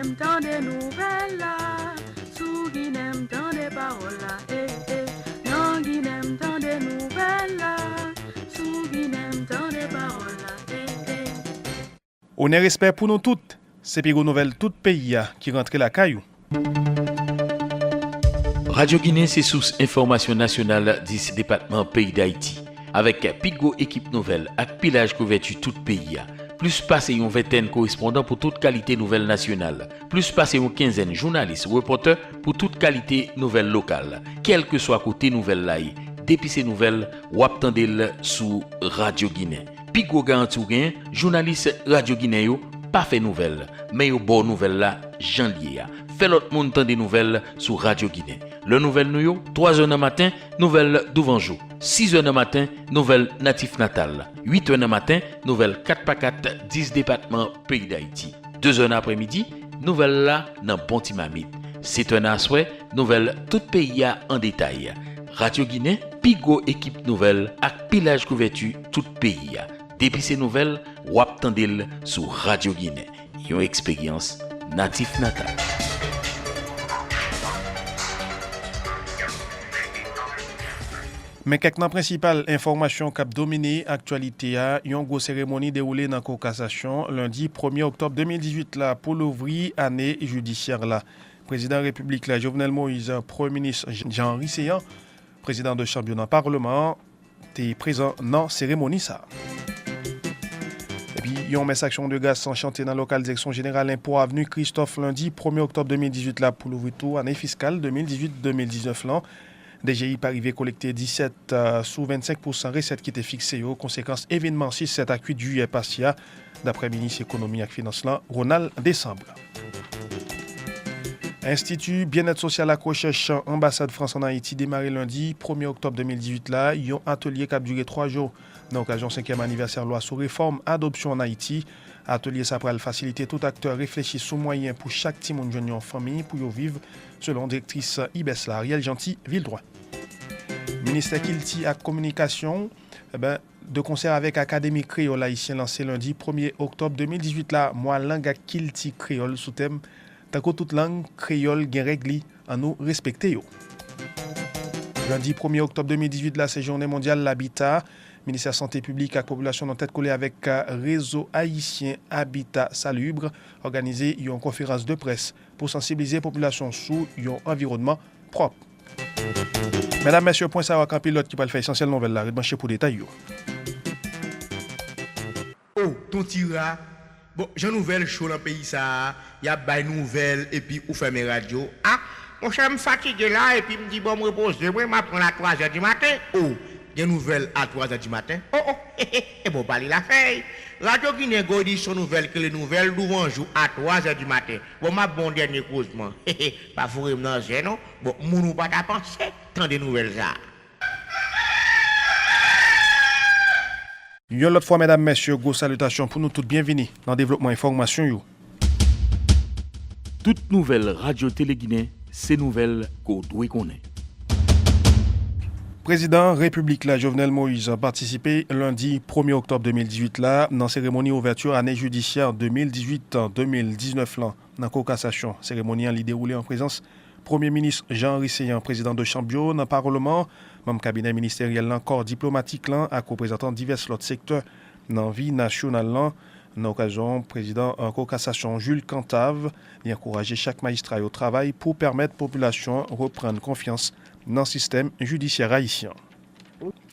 Guinem dans des nouvelles là, sous Guinem dans des paroles là, non Guinem dans des nouvelles là, sous Guinem dans des paroles là, On est respect pour nous toutes, c'est Pigo Nouvelle tout pays qui rentre la caillou. Radio Guinée, c'est source information nationale du département pays d'Haïti. Avec Pigo équipe nouvelle, avec pilage couverture tout pays. Plus passé une vingtaine correspondants pour toute qualité nouvelle nationale. Plus passé une quinzaine journalistes, reporters pour toute qualité nouvelle locale. Quel que soit côté nouvelle là, depuis ces nouvelles, ou attendez sous Radio Guinée. Pigo garanti ou gain, journaliste Radio Guinée yo, pas fait nouvelle, mais yo bonne nouvelle là, janvier. Fait l'autre monde temps des nouvelles sur Radio Guinée. Le nouvelle nous yo, 3h du matin, nouvelle d'Ouvanjou. 6h du matin, nouvelle Natif Natal. 8h du matin, nouvelle 4x4, 10 départements pays d'Haïti. 2h après-midi, nouvelle là, dans bon timamite. 7h à souhait, nouvelle tout pays en détail. Radio Guinée, Pigo équipe nouvelle, ak pilage couverture tout pays. Depuis ces nouvelles, wap tandil sur Radio Guinée. Yon expérience Natif Natal. Mais quelques principales informations qui ont dominé l'actualité, il y a une cérémonie déroulée dans la Cour cassation lundi 1er octobre 2018 là, pour l'ouvrir année judiciaire. Là. Président de la République, là, Jovenel Moïse, Premier ministre Jean Risséan, président de Chambre dans le Parlement, était présent dans la cérémonie. Ça. Et puis, il y a une action de gaz sans chantier dans la locale direction générale impôt avenue Christophe lundi 1er octobre 2018 là, pour l'ouvrir tout année fiscale 2018-2019 là. DGI pas arrivé collecter 17 sous 25% recettes qui étaient fixées aux conséquences événements 6-7 à 8 juillet passé d'après ministre économie et finance là Ronald Décembre. Institut Bien-être social à recherche ambassade France en Haïti démarré lundi 1er octobre 2018 là, ils ont atelier qui a duré 3 jours dans l'occasion 5e anniversaire loi sur réforme adoption en Haïti. Atelier ça pour faciliter tout acteur réfléchir sous moyen pour chaque petit monde jeune en famille pour y vivre selon directrice IBES Ariel Gentil Vildroit. Ministère Kilti à communication de concert avec Académie créole haïtien lancé lundi 1er octobre 2018 là moi langue Kilti créole sous thème tant que toute langue créole gen règle à nous respecter yo. Lundi 1er octobre 2018 là c'est journée mondiale l'habitat. Ministère Santé publique et population en tête collée avec réseau haïtien Habitat Salubre organisé une conférence de presse pour sensibiliser la population sur un environnement propre. Mesdames, messieurs, point ça va pilote qui va le faire essentiel nouvelle là, rebrancher pour détail. Oh, ton tira. Bon, j'ai nouvelle chaud dans le pays ça, il y a des nouvelles et puis ou fait mes radios. Ah, mon cher me fatigué là et puis me dit bon me reposer, moi m'apprend à 3h du matin. Oh, des nouvelles à 3h du matin. Oh, et bon, parler la feuille. Radio Guinée Godi son nouvelle que les nouvelles d'Ouvanjou à 3h du matin. Bon, ma bon dernier causement. Pas fourré non, non. Bon, mounou pas ta pensée, tant des nouvelles ça. Une autre fois, mesdames, messieurs, gros salutations pour nous toutes bienvenue dans le développement information. Yo. Toute nouvelle radio-télé Guinée, c'est nouvelle qu'on doit connaître. Président République la Jovenel Moïse a participé lundi 1er octobre 2018 là dans la cérémonie ouverture année judiciaire 2018-2019 là dans la Cour cassation. Cérémonie a déroulé en présence Premier ministre Jean Risséan, président de Chambre dans le Parlement, membre cabinet ministériel là, corps diplomatique là, à représentant divers autres secteurs dans la vie nationale là. Dans l'occasion, président en Cour cassation Jules Cantave a encouragé chaque magistrat au travail pour permettre la population de reprendre confiance dans le système judiciaire haïtien.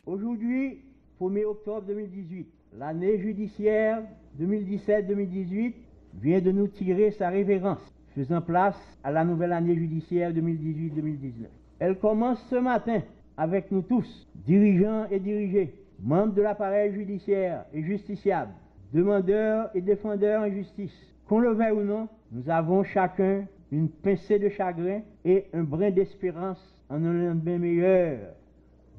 Aujourd'hui, 1er octobre 2018, l'année judiciaire 2017-2018 vient de nous tirer sa révérence, faisant place à la nouvelle année judiciaire 2018-2019. Elle commence ce matin avec nous tous, dirigeants et dirigés, membres de l'appareil judiciaire et justiciables, demandeurs et défendeurs en justice. Qu'on le veuille ou non, nous avons chacun une pincée de chagrin et un brin d'espérance en un lendemain meilleur,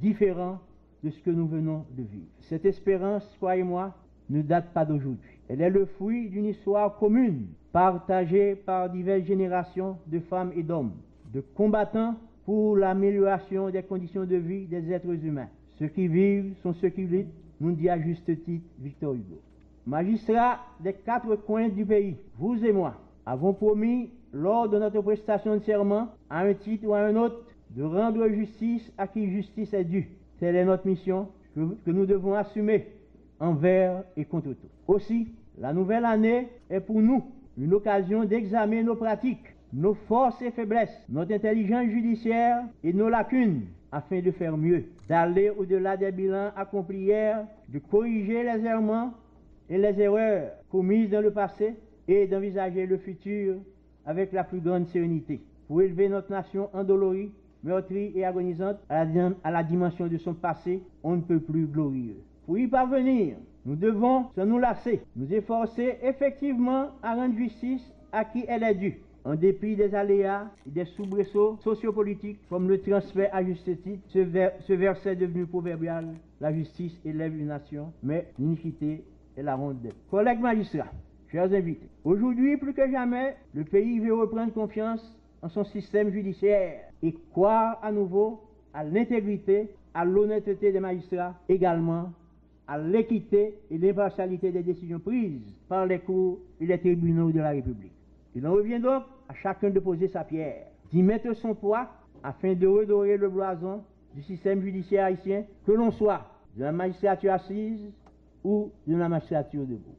différent de ce que nous venons de vivre. Cette espérance, croyez-moi, ne date pas d'aujourd'hui. Elle est le fruit d'une histoire commune, partagée par diverses générations de femmes et d'hommes, de combattants pour l'amélioration des conditions de vie des êtres humains. Ceux qui vivent sont ceux qui luttent, nous dit à juste titre Victor Hugo. Magistrats des 4 coins du pays, vous et moi, avons promis, lors de notre prestation de serment, à un titre ou à un autre, de rendre justice à qui justice est due. Telle est notre mission que nous devons assumer envers et contre tout. Aussi, la nouvelle année est pour nous une occasion d'examiner nos pratiques, nos forces et faiblesses, notre intelligence judiciaire et nos lacunes, afin de faire mieux, d'aller au-delà des bilans accomplis hier, de corriger les errements et les erreurs commises dans le passé et d'envisager le futur avec la plus grande sérénité, pour élever notre nation endolorie, meurtrie et agonisante à la dimension de son passé, on ne peut plus glorieux. Pour y parvenir, nous devons, sans nous lasser, nous efforcer effectivement à rendre justice à qui elle est due, en dépit des aléas et des soubresauts sociopolitiques, comme le transfert à juste titre, ce verset devenu proverbial, la justice élève une nation, mais l'iniquité est la honte d'elle. Collègues magistrats, chers invités, aujourd'hui plus que jamais, le pays veut reprendre confiance en son système judiciaire et croire à nouveau à l'intégrité, à l'honnêteté des magistrats, également à l'équité et l'impartialité des décisions prises par les cours et les tribunaux de la République. Il en revient donc à chacun de poser sa pierre, d'y mettre son poids afin de redorer le blason du système judiciaire haïtien, que l'on soit de la magistrature assise ou de la magistrature debout.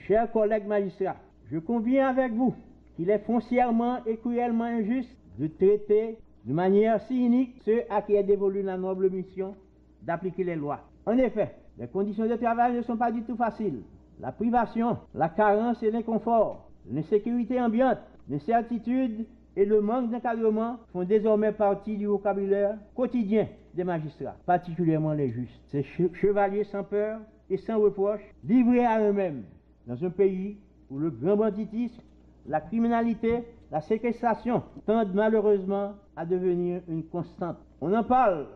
Chers collègues magistrats, je conviens avec vous qu'il est foncièrement et cruellement injuste de traiter de manière si inique ceux à qui est dévolue la noble mission d'appliquer les lois. En effet, les conditions de travail ne sont pas du tout faciles. La privation, la carence et l'inconfort, l'insécurité ambiante, l'incertitude et le manque d'encadrement font désormais partie du vocabulaire quotidien des magistrats, particulièrement les juges. Ces chevaliers sans peur et sans reproche, livrés à eux-mêmes, dans un pays où le grand banditisme, la criminalité, la séquestration tendent malheureusement à devenir une constante. On en parle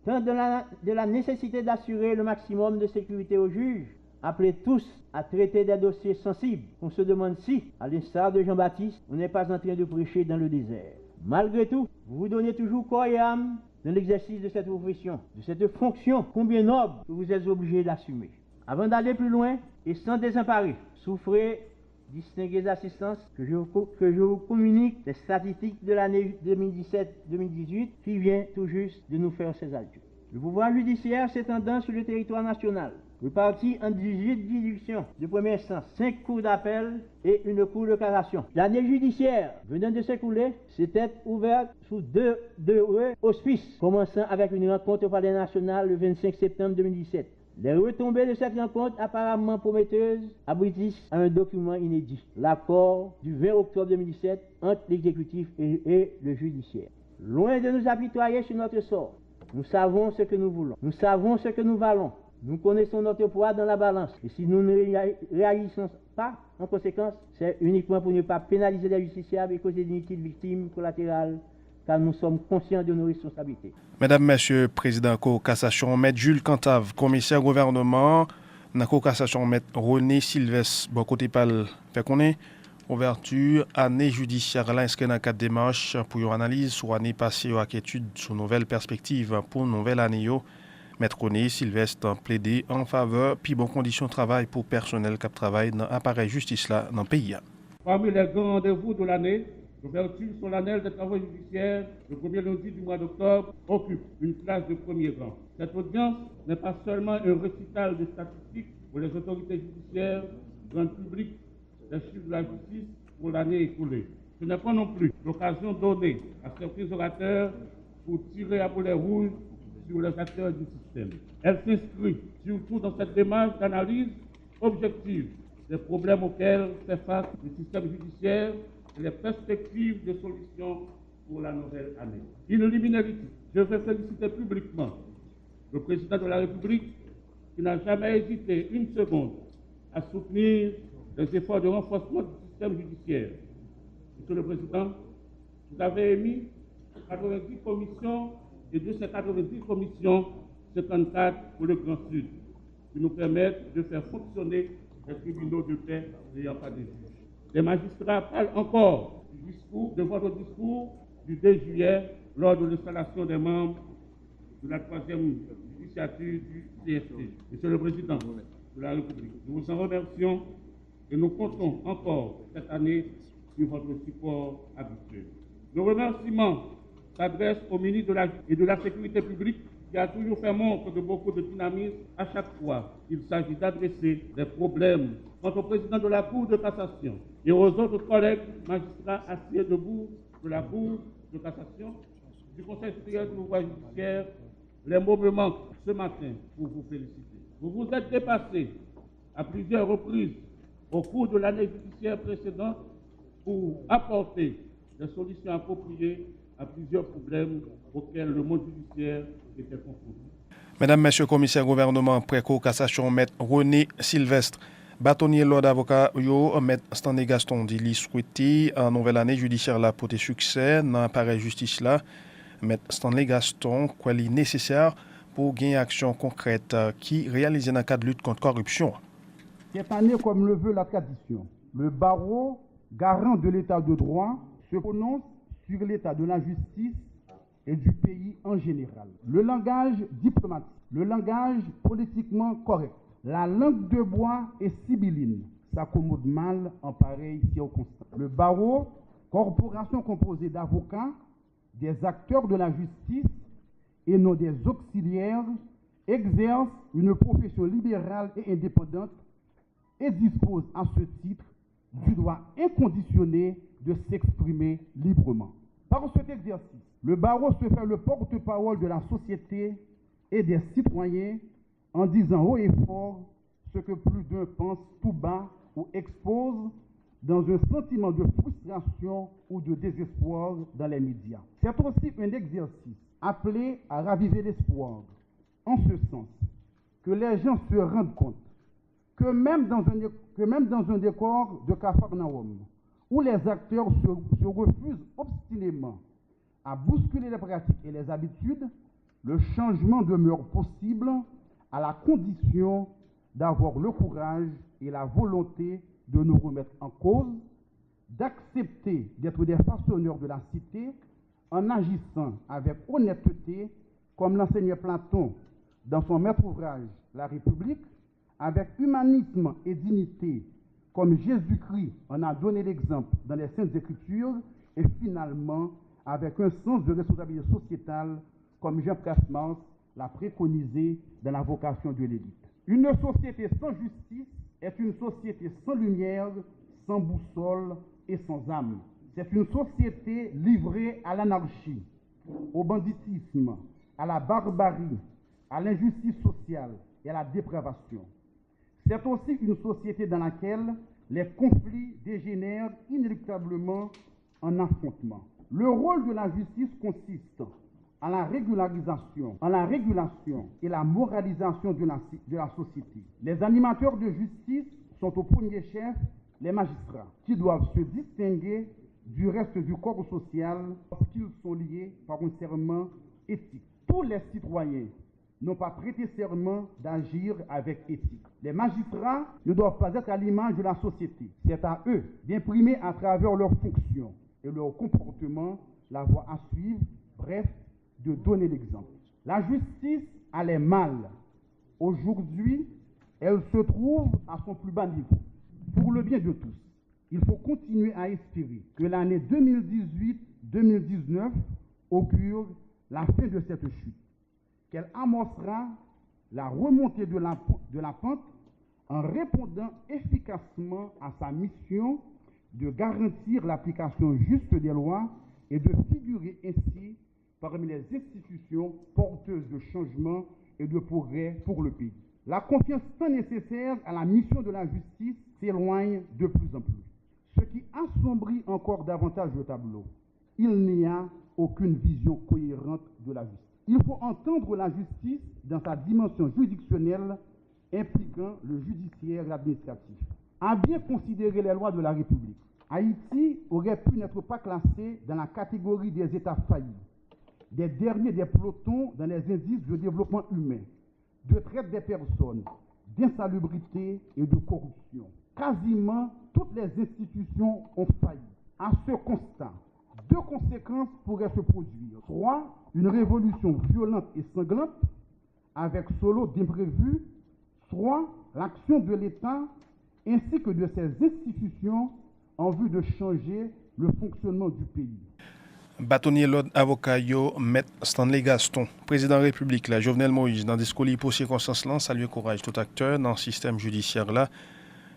tant de la nécessité d'assurer le maximum de sécurité aux juges, appelés tous à traiter des dossiers sensibles, qu'on se demande si, à l'instar de Jean-Baptiste, on n'est pas en train de prêcher dans le désert. Malgré tout, vous vous donnez toujours corps et âme dans l'exercice de cette profession, de cette fonction combien noble que vous êtes obligés d'assumer. Avant d'aller plus loin, et sans désemparer, souffrez, distinguées assistances, que je vous communique les statistiques de l'année 2017-2018 qui vient tout juste de nous faire ses adieux. Le pouvoir judiciaire s'étendant sur le territoire national, réparti en 18 juridictions de première instance, 5 cours d'appel et une cour de cassation. L'année judiciaire venant de s'écouler s'était ouverte sous deux auspices, commençant avec une rencontre au Palais national le 25 septembre 2017. Les retombées de cette rencontre apparemment prometteuses aboutissent à un document inédit, l'accord du 20 octobre 2017 entre l'exécutif et le judiciaire. Loin de nous apitoyer sur notre sort, nous savons ce que nous voulons, nous savons ce que nous valons, nous connaissons notre poids dans la balance. Et si nous ne réagissons pas, en conséquence, c'est uniquement pour ne pas pénaliser les justiciables et causer d'inutiles victimes collatérales, car nous sommes conscients de nos responsabilités. Mesdames, Messieurs, Président Cour Cassation, Maître Jules Cantave, commissaire gouvernement, dans la Cour Cassation, Maître René Sylvestre, bon côté pal, fait qu'on est, ouverture, année judiciaire, là, inscrit dans 4 démarches pour une analyse sur l'année passée avec étude sur nouvelles perspectives pour nouvelle année. Maître René Sylvestre plaidé en faveur puis bonnes conditions de travail pour personnel qui travaille dans l'appareil justice là dans le pays. Parmi les grands rendez-vous de l'année, l'ouverture solennelle des travaux judiciaires, le premier lundi du mois d'octobre, occupe une place de premier rang. Cette audience n'est pas seulement un récital de statistiques pour les autorités judiciaires, du grand public, des chiffres de la justice pour l'année écoulée. Ce n'est pas non plus l'occasion donnée à certains orateurs pour tirer à boulet rouge sur les acteurs du système. Elle s'inscrit surtout dans cette démarche d'analyse objective des problèmes auxquels fait face le système judiciaire et les perspectives de solutions pour la nouvelle année. In liminality, je veux féliciter publiquement le président de la République qui n'a jamais hésité une seconde à soutenir les efforts de renforcement du système judiciaire. Monsieur le Président, vous avez émis 90 commissions et de ces 90 commissions, 54 pour le Grand Sud, qui nous permettent de faire fonctionner les tribunaux de paix n'ayant pas de juges. Les magistrats parlent encore de votre discours du 2 juillet lors de l'installation des membres de la 3e législature du CST. Monsieur le Président de la République, nous vous en remercions et nous comptons encore cette année sur votre support habituel. Le remerciement s'adresse au ministre de la Sécurité publique qui a toujours fait montre de beaucoup de dynamisme à chaque fois qu'il s'agit d'adresser des problèmes quant au président de la Cour de cassation et aux autres collègues magistrats assis debout de la Cour de cassation, du Conseil supérieur du pouvoir judiciaire. Les mots me manquent ce matin pour vous féliciter. Vous vous êtes dépassé à plusieurs reprises au cours de l'année judiciaire précédente pour apporter des solutions appropriées à plusieurs problèmes auxquels le monde judiciaire était confronté. Mesdames, Messieurs, commissaire gouvernement Préco Cassation, Maître René Sylvestre, bâtonnier l'ordre avocat, Maître Stanley Gaston, dit li souhaité en nouvelle année judiciaire là pour tes succès dans l'appareil justice là. Maître Stanley Gaston, quoi est nécessaire pour gagner action concrète qui réalise dans le cadre de lutte contre la corruption. Cette année, comme le veut la tradition, le barreau, garant de l'état de droit, se prononce sur l'état de la justice et du pays en général. Le langage diplomatique, le langage politiquement correct, la langue de bois et sibylline s'accommodent mal en pareille circonstance. Le barreau, corporation composée d'avocats, des acteurs de la justice et non des auxiliaires, exerce une profession libérale et indépendante et dispose à ce titre du droit inconditionné de s'exprimer librement. Par cet exercice, le barreau se fait le porte-parole de la société et des citoyens en disant haut et fort ce que plus d'un pense tout bas ou expose dans un sentiment de frustration ou de désespoir dans les médias. C'est aussi un exercice appelé à raviver l'espoir, en ce sens que les gens se rendent compte que même dans un décor de Capharnaüm, où les acteurs se refusent obstinément à bousculer les pratiques et les habitudes, le changement demeure possible à la condition d'avoir le courage et la volonté de nous remettre en cause, d'accepter d'être des façonneurs de la cité en agissant avec honnêteté, comme l'enseignait Platon dans son maître ouvrage La République, avec humanisme et dignité, comme Jésus-Christ en a donné l'exemple dans les Saintes Écritures, et finalement avec un sens de responsabilité sociétale, comme Jean Casmans l'a préconisé dans la vocation de l'élite. Une société sans justice est une société sans lumière, sans boussole et sans âme. C'est une société livrée à l'anarchie, au banditisme, à la barbarie, à l'injustice sociale et à la dépravation. C'est aussi une société dans laquelle les conflits dégénèrent inéluctablement en affrontements. Le rôle de la justice consiste en la régulation et la moralisation de la société. Les animateurs de justice sont au premier chef les magistrats, qui doivent se distinguer du reste du corps social lorsqu'ils sont liés par un serment éthique. Tous les citoyens n'ont pas prêté serment d'agir avec éthique. Les magistrats ne doivent pas être à l'image de la société. C'est à eux d'imprimer à travers leurs fonctions et leur comportement la voie à suivre, bref, de donner l'exemple. La justice allait mal. Aujourd'hui, elle se trouve à son plus bas niveau. Pour le bien de tous, il faut continuer à espérer que l'année 2018-2019 augure la fin de cette chute, qu'elle amorcera la remontée de la pente en répondant efficacement à sa mission de garantir l'application juste des lois et de figurer ainsi parmi les institutions porteuses de changement et de progrès pour le pays. La confiance tant nécessaire à la mission de la justice s'éloigne de plus en plus, ce qui assombrit encore davantage le tableau. Il n'y a aucune vision cohérente de la justice. Il faut entendre la justice dans sa dimension juridictionnelle impliquant le judiciaire et l'administratif. À bien considérer les lois de la République, Haïti aurait pu n'être pas classé dans la catégorie des États faillis, des derniers des pelotons dans les indices de développement humain, de traite des personnes, d'insalubrité et de corruption. Quasiment toutes les institutions ont failli. À ce constat, deux conséquences pourraient se produire. Soit une révolution violente et sanglante, avec solo d'imprévus, soit l'action de l'État ainsi que de ses institutions en vue de changer le fonctionnement du pays. Bâtonnier l'autre avocat yo, Maître Stanley Gaston, président République la Jovenel Moïse, dans des discours pour circonstances là, salue courage tout acteur dans le système judiciaire là.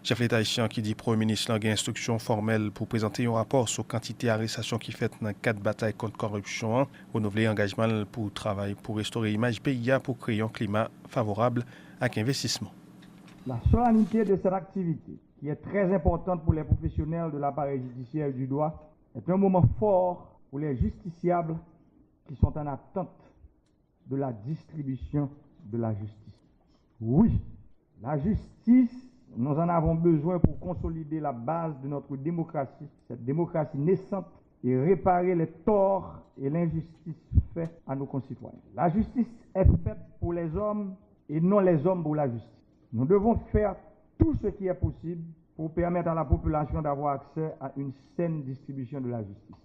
Chef l'État haïtien qui dit Premier ministre a une instruction formelle pour présenter un rapport sur quantité d'arrestations qui fait dans 4 batailles contre corruption, renouveler engagement pour travail pour restaurer l'image pays pour créer un climat favorable à l'investissement. La solennité de cette activité, qui est très importante pour les professionnels de l'appareil judiciaire du droit, est un moment fort pour les justiciables qui sont en attente de la distribution de la justice. Oui, la justice, nous en avons besoin pour consolider la base de notre démocratie, cette démocratie naissante, et réparer les torts et l'injustice faits à nos concitoyens. La justice est faite pour les hommes et non les hommes pour la justice. Nous devons faire tout ce qui est possible pour permettre à la population d'avoir accès à une saine distribution de la justice.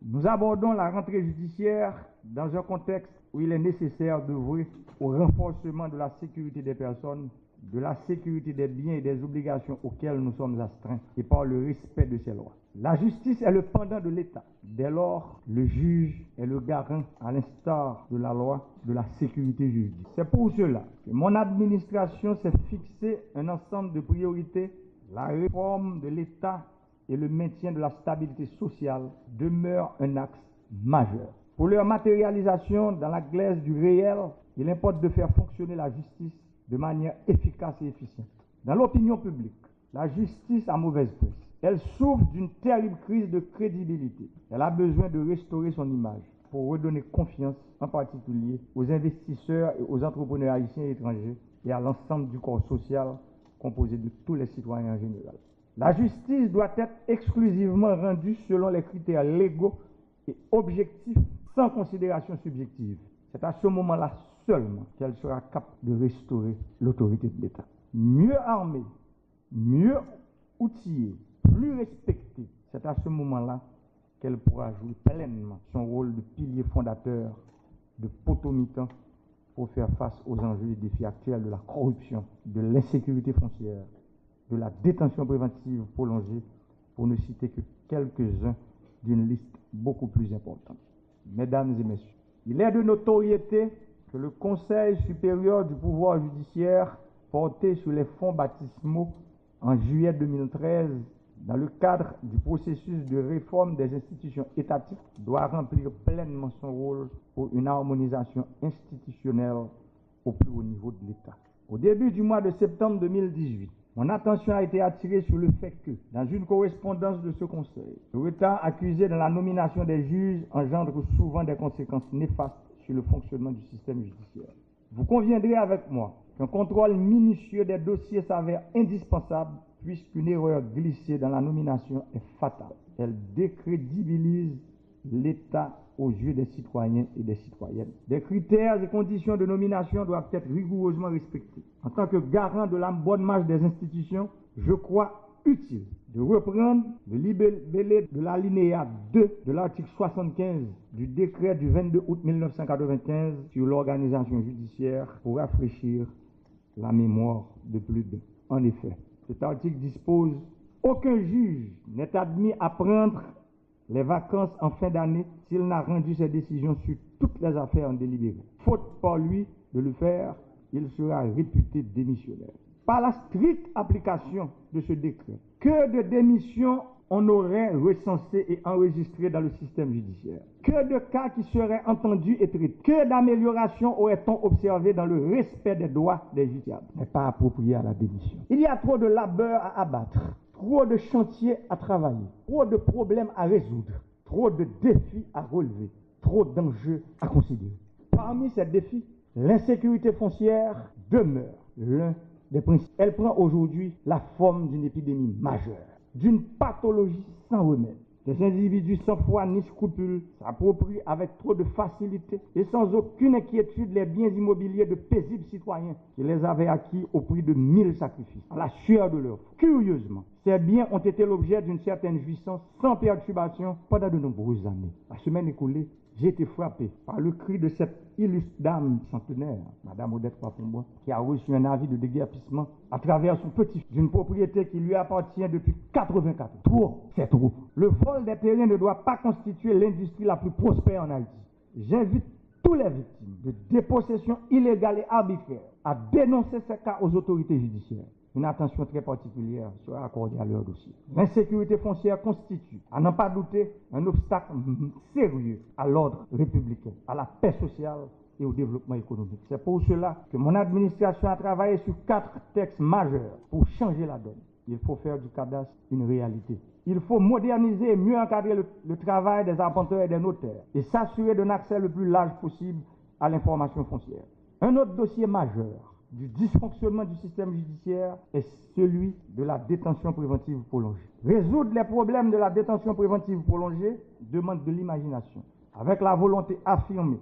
Nous abordons la rentrée judiciaire dans un contexte où il est nécessaire d'œuvrer au renforcement de la sécurité des personnes, de la sécurité des biens et des obligations auxquelles nous sommes astreints et par le respect de ces lois. La justice est le pendant de l'État. Dès lors, le juge est le garant, à l'instar de la loi, de la sécurité juridique. C'est pour cela que mon administration s'est fixé un ensemble de priorités. La réforme de l'État et le maintien de la stabilité sociale demeurent un axe majeur. Pour leur matérialisation dans la glaise du réel, il importe de faire fonctionner la justice de manière efficace et efficiente. Dans l'opinion publique, la justice a mauvaise presse. Elle souffre d'une terrible crise de crédibilité. Elle a besoin de restaurer son image pour redonner confiance, en particulier aux investisseurs et aux entrepreneurs haïtiens et étrangers et à l'ensemble du corps social composé de tous les citoyens en général. La justice doit être exclusivement rendue selon les critères légaux et objectifs, sans considération subjective. C'est à ce moment-là seulement qu'elle sera capable de restaurer l'autorité de l'État. Mieux armée, mieux outillée, plus respectée, c'est à ce moment-là qu'elle pourra jouer pleinement son rôle de pilier fondateur, de potomitan pour faire face aux enjeux et défis actuels de la corruption, de l'insécurité foncière, de la détention préventive prolongée, pour ne citer que quelques-uns d'une liste beaucoup plus importante. Mesdames et messieurs, il est de notoriété que le Conseil supérieur du pouvoir judiciaire, porté sur les fonds baptismaux en juillet 2013, dans le cadre du processus de réforme des institutions étatiques, doit remplir pleinement son rôle pour une harmonisation institutionnelle au plus haut niveau de l'État. Au début du mois de septembre 2018, mon attention a été attirée sur le fait que, dans une correspondance de ce Conseil, le retard accusé dans la nomination des juges engendre souvent des conséquences néfastes sur le fonctionnement du système judiciaire. Vous conviendrez avec moi qu'un contrôle minutieux des dossiers s'avère indispensable puisqu'une erreur glissée dans la nomination est fatale. Elle décrédibilise l'État aux yeux des citoyens et des citoyennes. Des critères et conditions de nomination doivent être rigoureusement respectés. En tant que garant de la bonne marche des institutions, je crois utile de reprendre le libellé de l'alinéa 2 de l'article 75 du décret du 22 août 1995 sur l'organisation judiciaire pour rafraîchir la mémoire de plus d'un. En effet, cet article dispose « Aucun juge n'est admis à prendre les vacances en fin d'année s'il n'a rendu ses décisions sur toutes les affaires en délibéré. Faute par lui de le faire, il sera réputé démissionnaire. » Par la stricte application de ce décret, que de démissions on aurait recensé et enregistré dans le système judiciaire? Que de cas qui seraient entendus et traités? Que d'améliorations aurait-on observé dans le respect des droits des justiciables? Mais pas approprié à la démission. Il y a trop de labeur à abattre, trop de chantiers à travailler, trop de problèmes à résoudre, trop de défis à relever, trop d'enjeux à considérer. Parmi ces défis, l'insécurité foncière demeure l'un des principes. Elle prend aujourd'hui la forme d'une épidémie majeure, d'une pathologie sans remède. Des individus sans foi ni scrupules s'approprient avec trop de facilité et sans aucune inquiétude les biens immobiliers de paisibles citoyens qui les avaient acquis au prix de 1000 sacrifices, à la sueur de leur foi. Curieusement, ces biens ont été l'objet d'une certaine jouissance sans perturbation pendant de nombreuses années. La semaine écoulée, j'ai été frappé par le cri de cette illustre dame centenaire, Madame Odette Pafonbois, qui a reçu un avis de déguerpissement à travers son petit d'une propriété qui lui appartient depuis 84 ans. Trop, c'est trop. Le vol des terrains ne doit pas constituer l'industrie la plus prospère en Haïti. J'invite tous les victimes de dépossession illégale et arbitraire à dénoncer ces cas aux autorités judiciaires. Une attention très particulière sera accordée à leur dossier. L'insécurité foncière constitue, à n'en pas douter, un obstacle sérieux à l'ordre républicain, à la paix sociale et au développement économique. C'est pour cela que mon administration a travaillé sur 4 textes majeurs pour changer la donne. Il faut faire du cadastre une réalité. Il faut moderniser et mieux encadrer le travail des arpenteurs et des notaires et s'assurer d'un accès le plus large possible à l'information foncière. Un autre dossier majeur du dysfonctionnement du système judiciaire est celui de la détention préventive prolongée. Résoudre les problèmes de la détention préventive prolongée demande de l'imagination, avec la volonté affirmée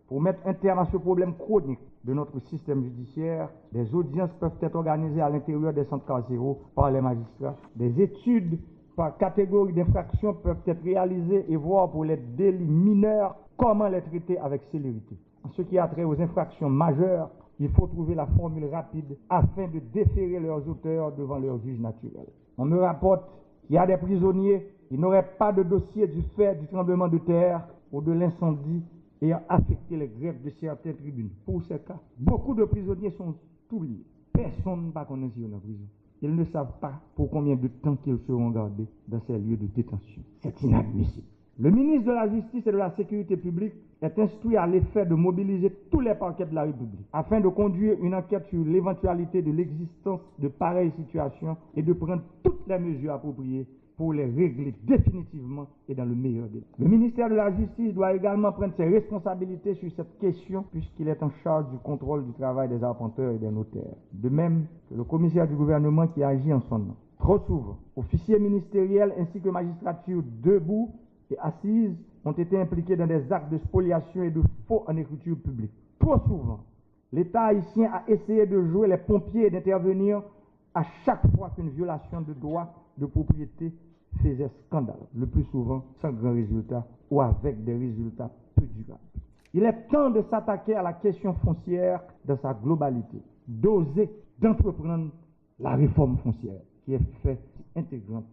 pour mettre un terme à ce problème chronique de notre système judiciaire. Des audiences peuvent être organisées à l'intérieur des centres carcéraux par les magistrats. Des études par catégorie d'infractions peuvent être réalisées et voir pour les délits mineurs comment les traiter avec célérité. En ce qui a trait aux infractions majeures, il faut trouver la formule rapide afin de déférer leurs auteurs devant leur juge naturel. On me rapporte qu'il y a des prisonniers qui n'auraient pas de dossier du fait du tremblement de terre ou de l'incendie ayant affecté les greffes de certaines tribunes. Pour ces cas, beaucoup de prisonniers sont oubliés. Personne ne va connaître si on est en prison. Ils ne savent pas pour combien de temps qu'ils seront gardés dans ces lieux de détention. C'est inadmissible. Le ministre de la Justice et de la Sécurité publique est instruit à l'effet de mobiliser tous les parquets de la République afin de conduire une enquête sur l'éventualité de l'existence de pareilles situations et de prendre toutes les mesures appropriées pour les régler définitivement et dans le meilleur délai. Le ministère de la Justice doit également prendre ses responsabilités sur cette question puisqu'il est en charge du contrôle du travail des arpenteurs et des notaires. De même que le commissaire du gouvernement qui agit en son nom. Trop souvent, officiers ministériels ainsi que magistrature debout et assises ont été impliqués dans des actes de spoliation et de faux en écriture publique. Trop souvent, l'État haïtien a essayé de jouer les pompiers et d'intervenir à chaque fois qu'une violation de droit de propriété faisait scandale, le plus souvent sans grand résultat ou avec des résultats peu durables. Il est temps de s'attaquer à la question foncière dans sa globalité, d'oser, d'entreprendre la réforme foncière qui est fait intégrante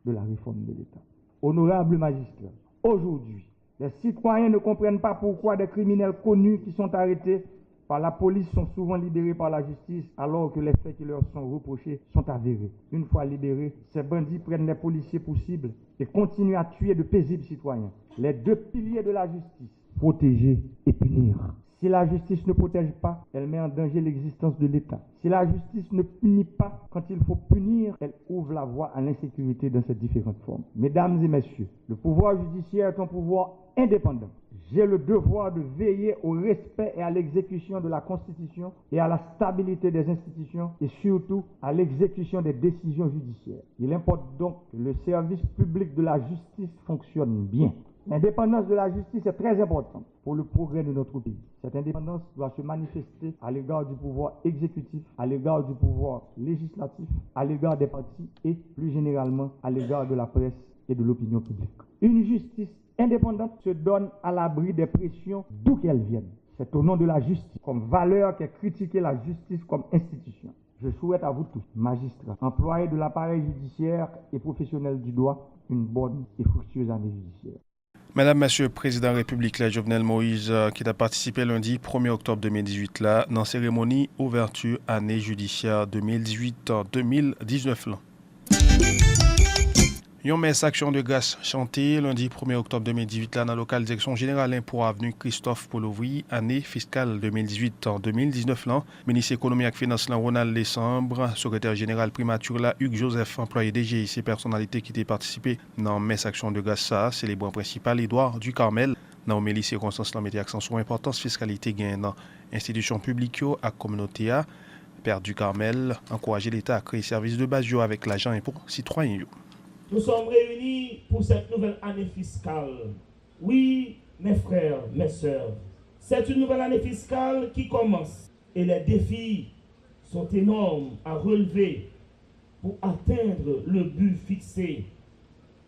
de la réforme de l'État. Honorables magistrats, aujourd'hui, les citoyens ne comprennent pas pourquoi des criminels connus qui sont arrêtés par la police sont souvent libérés par la justice alors que les faits qui leur sont reprochés sont avérés. Une fois libérés, ces bandits prennent les policiers pour cible et continuent à tuer de paisibles citoyens. Les 2 piliers de la justice, protéger et punir. Si la justice ne protège pas, elle met en danger l'existence de l'État. Si la justice ne punit pas quand il faut punir, elle ouvre la voie à l'insécurité dans ses différentes formes. Mesdames et messieurs, le pouvoir judiciaire est un pouvoir indépendant. J'ai le devoir de veiller au respect et à l'exécution de la Constitution et à la stabilité des institutions et surtout à l'exécution des décisions judiciaires. Il importe donc que le service public de la justice fonctionne bien. L'indépendance de la justice est très importante pour le progrès de notre pays. Cette indépendance doit se manifester à l'égard du pouvoir exécutif, à l'égard du pouvoir législatif, à l'égard des partis et plus généralement à l'égard de la presse et de l'opinion publique. Une justice indépendante se donne à l'abri des pressions d'où qu'elles viennent. C'est au nom de la justice comme valeur qu'est critiquée la justice comme institution. Je souhaite à vous tous, magistrats, employés de l'appareil judiciaire et professionnels du droit, une bonne et fructueuse année judiciaire. Madame, Monsieur, Président de la République, là, Jovenel Moïse, qui a participé lundi 1er octobre 2018 là, dans la cérémonie ouverture année judiciaire 2018-2019 là. Yon messe action de grâce chanté lundi 1er octobre 2018 là dans le local direction générale pour avenue Christophe Paulovry, année fiscale 2018-2019 là. Ministre économie et finance là Ronald Lessembre, secrétaire général primature là Hugues Joseph, employé DGIC, personnalité qui a participé dans messe action de grâce ça, célébrant principal Édouard du Carmel. Dans les circonstances là mettez accent sur l'importance fiscalité gain dans institutions publiques et communauté a. Père du Carmel, encourager l'État à créer service de base avec l'argent pour citoyens. Nous sommes réunis pour cette nouvelle année fiscale. Oui, mes frères, mes sœurs, c'est une nouvelle année fiscale qui commence et les défis sont énormes à relever pour atteindre le but fixé,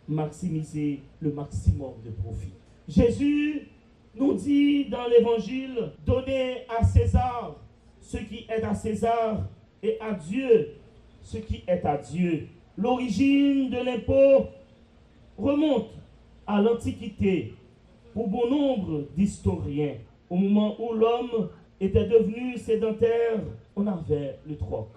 maximiser le maximum de profit. Jésus nous dit dans l'Évangile, donnez à César ce qui est à César et à Dieu ce qui est à Dieu. L'origine de l'impôt remonte à l'Antiquité pour bon nombre d'historiens. Au moment où l'homme était devenu sédentaire, on avait le troc,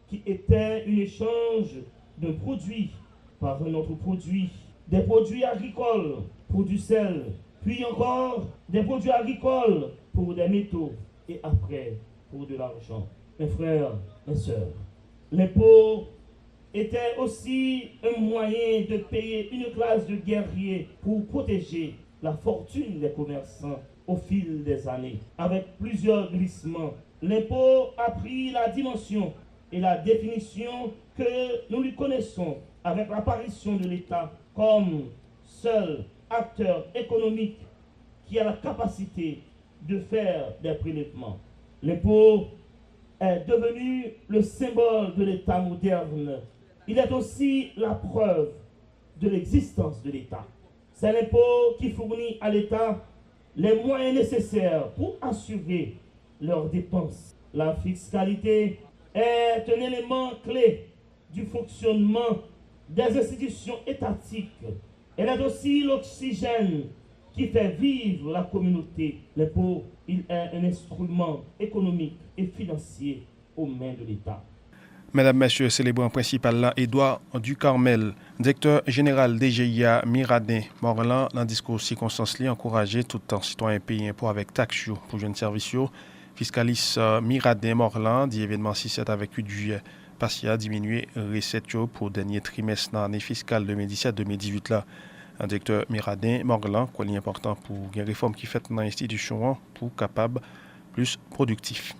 qui était un échange d'un produit par un autre produit, des produits agricoles pour du sel, puis encore des produits agricoles pour des métaux, et après pour de l'argent. Mes frères, mes sœurs, l'impôt était aussi un moyen de payer une classe de guerriers pour protéger la fortune des commerçants au fil des années. Avec plusieurs glissements, l'impôt a pris la dimension et la définition que nous lui connaissons avec l'apparition de l'État comme seul acteur économique qui a la capacité de faire des prélèvements. L'impôt est devenu le symbole de l'État moderne. Il est aussi la preuve de l'existence de l'État. C'est l'impôt qui fournit à l'État les moyens nécessaires pour assurer leurs dépenses. La fiscalité est un élément clé du fonctionnement des institutions étatiques. Elle est aussi l'oxygène qui fait vivre la communauté. L'impôt, il est un instrument économique et financier aux mains de l'État. Mesdames, Messieurs, célébrant principal là, Édouard Ducarmel, directeur général DGIA Miradin Morlan, dans le discours circonstance li encouragé tout temps citoyen payé impôt avec taxe pour jeunes services. Fiscaliste Miradin Morlan dit événement 6-7 avec 8 juillet passé à diminuer recettes pour le dernier trimestre dans l'année fiscale 2017-2018 là. Un directeur Miradin Morlan, quoi important pour une réforme qui fait dans l'institution pour capable plus productif.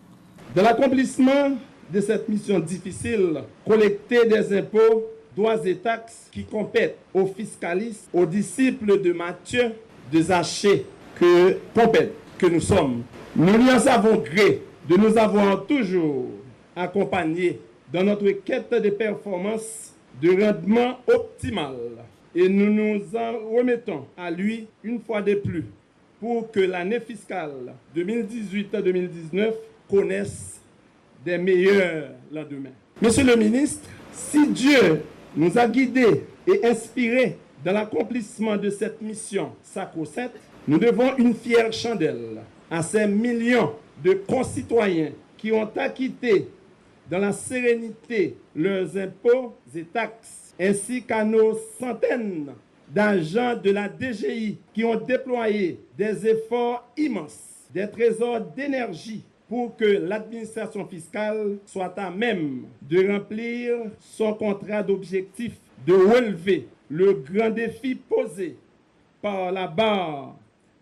Dans l'accomplissement de cette mission difficile, collecter des impôts, droits et taxes qui compètent aux fiscalistes, aux disciples de Matthieu, de Zachée, que nous sommes. Nous lui en savons gré de nous avoir toujours accompagnés dans notre quête de performance, de rendement optimal. Et nous nous en remettons à lui une fois de plus pour que l'année fiscale 2018-2019 connaisse des meilleurs lendemains. Monsieur le ministre, si Dieu nous a guidés et inspirés dans l'accomplissement de cette mission sacro-sainte, nous devons une fière chandelle à ces millions de concitoyens qui ont acquitté dans la sérénité leurs impôts et taxes, ainsi qu'à nos centaines d'agents de la DGI qui ont déployé des efforts immenses, des trésors d'énergie pour que l'administration fiscale soit à même de remplir son contrat d'objectif de relever le grand défi posé par la barre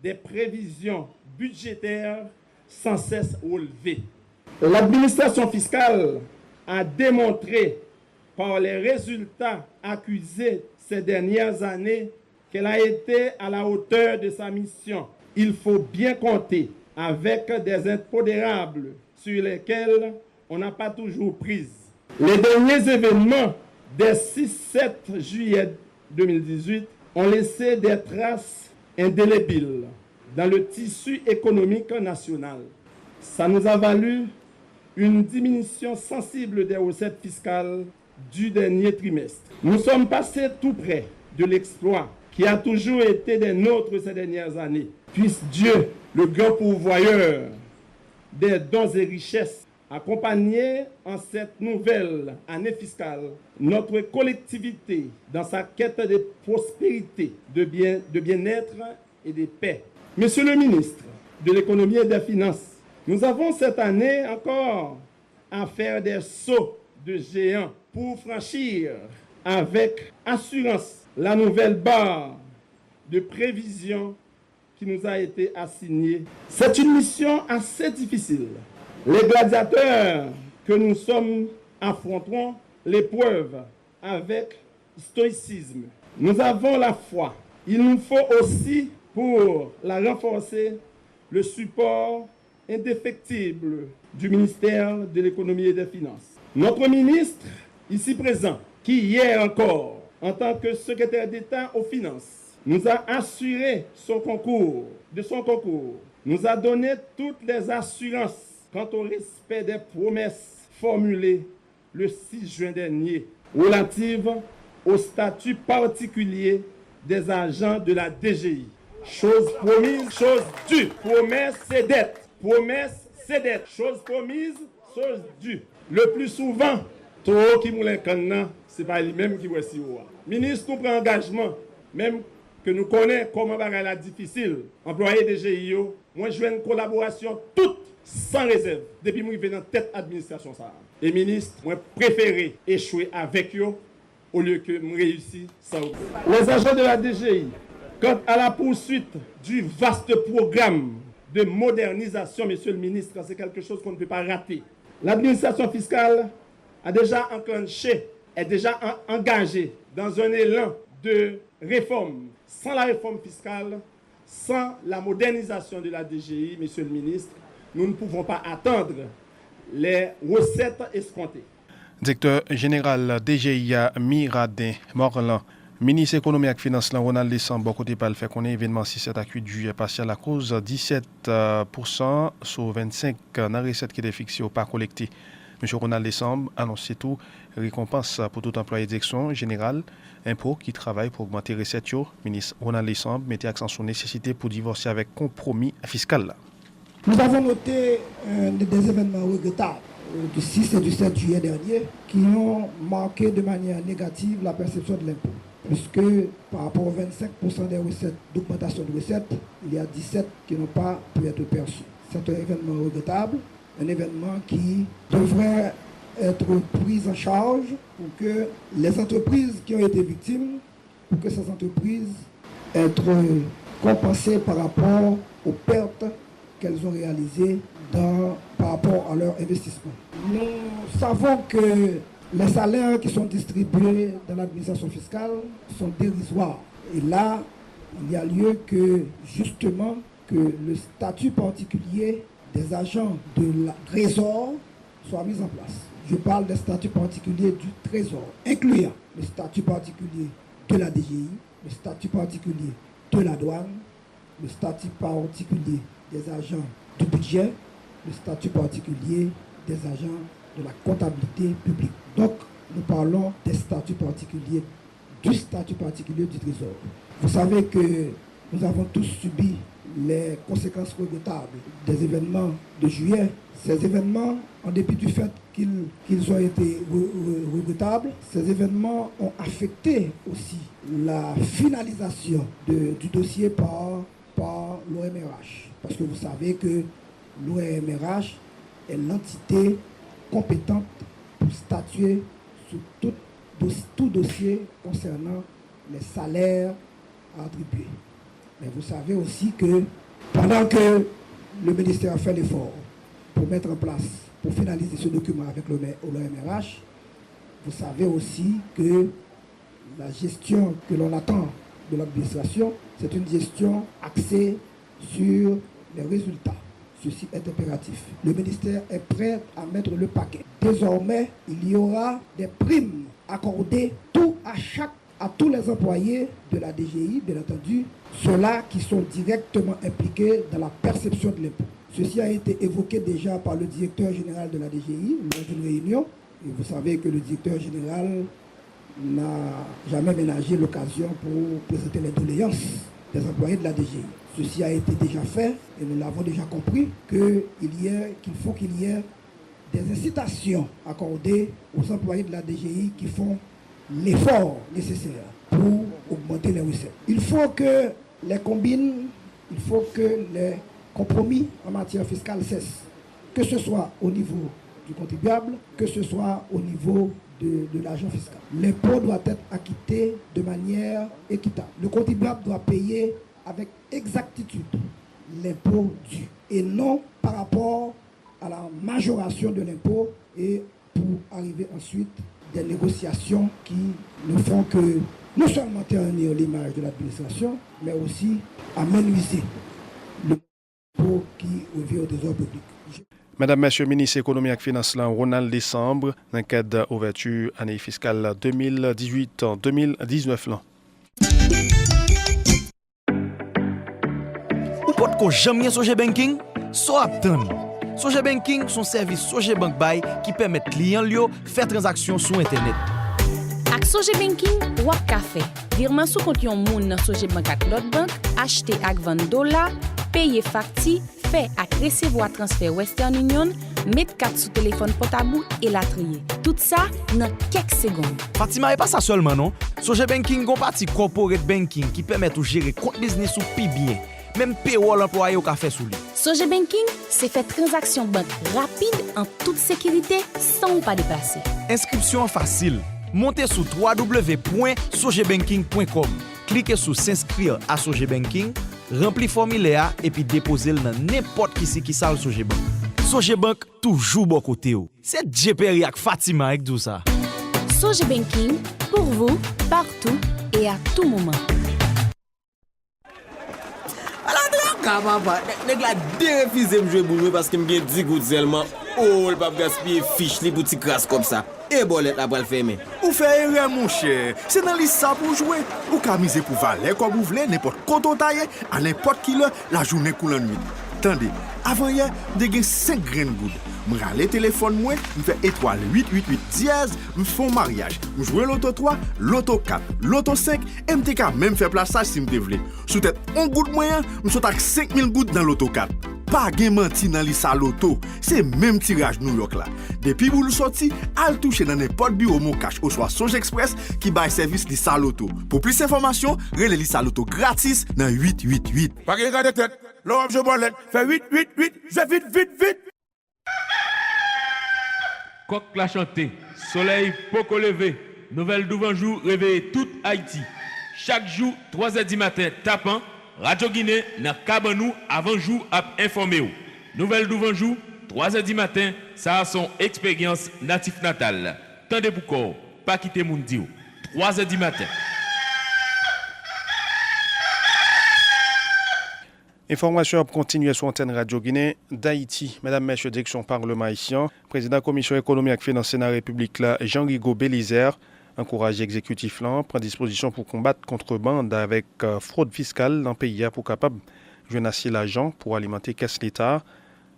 des prévisions budgétaires sans cesse relevées. L'administration fiscale a démontré par les résultats accusés ces dernières années qu'elle a été à la hauteur de sa mission. Il faut bien compter avec des impondérables sur lesquels on n'a pas toujours prise. Les derniers événements des 6-7 juillet 2018 ont laissé des traces indélébiles dans le tissu économique national. Ça nous a valu une diminution sensible des recettes fiscales du dernier trimestre. Nous sommes passés tout près de l'exploit qui a toujours été des nôtres ces dernières années. Puisse Dieu, le grand pourvoyeur des dons et richesses, accompagner en cette nouvelle année fiscale notre collectivité dans sa quête de prospérité, de bien-être et de paix. Monsieur le ministre de l'économie et des finances, nous avons cette année encore à faire des sauts de géants pour franchir avec assurance la nouvelle barre de prévision qui nous a été assignée. C'est une mission assez difficile. Les gladiateurs que nous sommes affronteront l'épreuve avec stoïcisme. Nous avons la foi. Il nous faut aussi, pour la renforcer, le support indéfectible du ministère de l'économie et des finances. Notre ministre, ici présent, qui hier encore, en tant que secrétaire d'État aux finances, nous a assuré de son concours, nous a donné toutes les assurances quant au respect des promesses formulées le 6 juin dernier relatives au statut particulier des agents de la DGI. Chose promise, chose due. Promesse, c'est dette. Promesse, c'est dette. Chose promise, chose due. Le plus souvent, trop qui moulin canna, c'est pas lui-même qui voit si haut. Ministre, nous prend engagement, même que nous connaissons comment bagaille la difficile. Employés des GIO, moi je veux une collaboration toute sans réserve depuis que je suis dans tête administration ça. Et ministre, moi préféré échouer avec eux au lieu que je réussisse sans eux. Les agents de la DGI, quant à la poursuite du vaste programme de modernisation, monsieur le ministre, c'est quelque chose qu'on ne peut pas rater. L'administration fiscale a déjà enclenché, est déjà engagée dans un élan de réforme. Sans la réforme fiscale, sans la modernisation de la DGI, monsieur le ministre, nous ne pouvons pas attendre les recettes escomptées. Directeur général DGIA Miradin Morlan, ministre économie et finance Ronald Desambre, côté pas le fait qu'on est événement 6 à 8 juillet passé à la cause 17% sur 25 dans recette qui est fixée au pas collecté. Monsieur Ronald Desambre annonce tout récompense pour tout employé de direction générale impôt qui travaille pour augmenter les recettes. Ministre Ronald Desambre mettait accent sur la nécessité pour divorcer avec compromis fiscal. Nous avons noté des événements regrettables du 6 et du 7 juillet dernier qui ont marqué de manière négative la perception de l'impôt. Puisque par rapport aux 25% des recettes, d'augmentation de recettes, il y a 17 qui n'ont pas pu être perçus. C'est un événement regrettable, un événement qui devrait être pris en charge pour que les entreprises qui ont été victimes, pour que ces entreprises être compensées par rapport aux pertes qu'elles ont réalisées par rapport à leur investissement. Nous savons que les salaires qui sont distribués dans l'administration fiscale sont dérisoires. Et là, il y a lieu que, justement, que le statut particulier des agents de la Trésor soit mis en place. Je parle des statuts particuliers du Trésor, incluant le statut particulier de la DGI, le statut particulier de la douane, le statut particulier des agents du budget, le statut particulier des agents de la comptabilité publique. Donc, nous parlons des statuts particuliers, du statut particulier du Trésor. Vous savez que nous avons tous subi les conséquences regrettables des événements de juillet. Ces événements, en dépit du fait qu'ils ont été regrettables, ces événements ont affecté aussi la finalisation du dossier par l'OMRH. Parce que vous savez que l'OMRH est l'entité compétente pour statuer sur tout dossier concernant les salaires à attribuer. Mais vous savez aussi que pendant que le ministère a fait l'effort pour mettre en place, pour finaliser ce document avec l'OMRH, vous savez aussi que la gestion que l'on attend de l'administration, c'est une gestion axée sur les résultats. Ceci est impératif. Le ministère est prêt à mettre le paquet. Désormais, il y aura des primes accordées à tous les employés de la DGI, bien entendu, ceux-là qui sont directement impliqués dans la perception de l'impôt. Ceci a été évoqué déjà par le directeur général de la DGI lors d'une réunion. Et vous savez que le directeur général n'a jamais ménagé l'occasion pour présenter les doléances des employés de la DGI. Ceci a été déjà fait et nous l'avons déjà compris qu'il faut qu'il y ait des incitations accordées aux employés de la DGI qui font l'effort nécessaire pour augmenter les recettes. Il faut que les combines, il faut que les compromis en matière fiscale cessent, que ce soit au niveau du contribuable, que ce soit au niveau de l'agent fiscal. L'impôt doit être acquitté de manière équitable. Le contribuable doit payer avec exactitude l'impôt dû et non par rapport à la majoration de l'impôt et pour arriver ensuite des négociations qui ne font que non seulement ternir l'image de l'administration, mais aussi amenuiser le impôt qui revient au trésor public. Madame, Monsieur, ministre économie et finance Ronald Desambre, dans le cadre d'ouverture année fiscale 2018-2019. ko jamais Soje Banking, so aptan. Soje Banking son service Soje Bank Bay qui permet client li yo faire transaction sur internet. Ak Soje Banking, wap ka fe. Virement sou kont yon moun nan Soje Bank ak lot bank, achete ak vendre $, paye fakti, fait ak recevoir transfert Western Union, mettre carte sous téléphone portable et la trier. Tout ça dans quelques secondes. Fatima, et pas ça seulement non. Soje Banking gon parti corporate banking qui permet de gérer compte business ou pi bien. Même payroll employé au café sous lui. Soje Banking, c'est fait transaction banque rapide en toute sécurité sans pas déplacer. Inscription facile. Montez sur www.sojebanking.com. Cliquez sur s'inscrire à Soje Banking, remplis formulaire et puis déposez-le dans n'importe qui ça Soje Bank. Soje Bank toujours bon côté. C'est Jeperi ak Fatima avec tout ça. Soje Banking pour vous, partout et à tout moment. Papa, nèg la refusé me jouer pour moi parce que me gen 10 gouttes seulement. Oh, le pas gaspiller fiche li boutique crasse comme ça. Et bolette la pral fermer. Ou fait erreur mon cher. C'est dans liste ça pour jouer. Ou ka miser pour valer comme vous voulez n'importe quand taille à n'importe qui heure la journée coule en nuit. Attendez, avant hier, de gen 5 graines gouttes. Me rale téléphone moi, me fait étoile 888 dièse, me font mariage. Me jouer l'auto 3, l'auto 4, l'auto 5, MTK même fait plaçage si me devle. Sous tête 1 goutte moyen, me saute avec 5000 gouttes dans l'auto 4. Pas gen menti dans lisa loto, c'est même tirage New York là. Depuis vous le sorti, al toucher dans n'importe bureau mon cash ou soit Soje Express qui bail service lisa loto. Pour plus d'informations, relais lisa loto gratis dans 888. Pas gen garder tête. L'homme je bolette, fait 888, je vite. Coq la chanté, soleil poco levé, nouvelle d'ouvanjou réveille toute Haïti. Chaque jour, 3h du matin, tapant, Radio Guinée n'a Kabanou avant jour à informer ou. Nouvelle d'ouvanjou, 3h du matin, ça a son expérience natif natale. Tendez pour corps, pas quitter moun di ou. 3h du matin. Information à continuer sur antenne Radio Guinée d'Haïti. Mesdames, Messieurs, direction Parlement haïtien, président de la Commission économique et financière de la République, Jean-Rigaud Bélizer, encourage l'exécutif là, prend disposition pour combattre contrebande avec fraude fiscale dans le pays pour capable de jouer l'argent pour alimenter caisse l'État.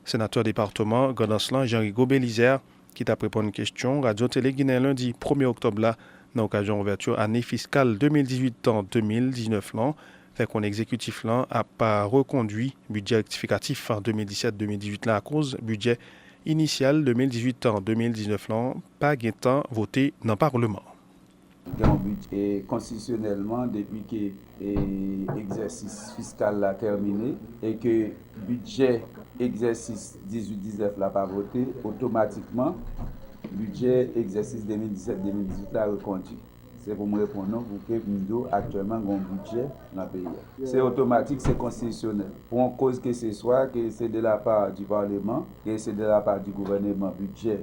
Sénateur département, Gordonslan, Jean-Rigaud Bélizer, qui t'a répondu à une question, Radio-Télé Guinée lundi 1er octobre là, dans l'occasion d'ouverture année fiscale 2018-2019 là. Fait qu'on exécutif là a pas reconduit budget rectificatif en 2017-2018 là à cause budget initial 2018-2019 là pas temps voté dans le Parlement. Un budget constitutionnellement depuis que l'exercice fiscal a terminé et que budget exercice 18-19 l'a pas voté automatiquement budget exercice 2017-2018 l'a reconduit. C'est pour me répondre non, pour que nous actuellement un budget dans le pays. C'est automatique, c'est constitutionnel. Pour une cause que ce soit, que c'est de la part du Parlement, que c'est de la part du gouvernement, budget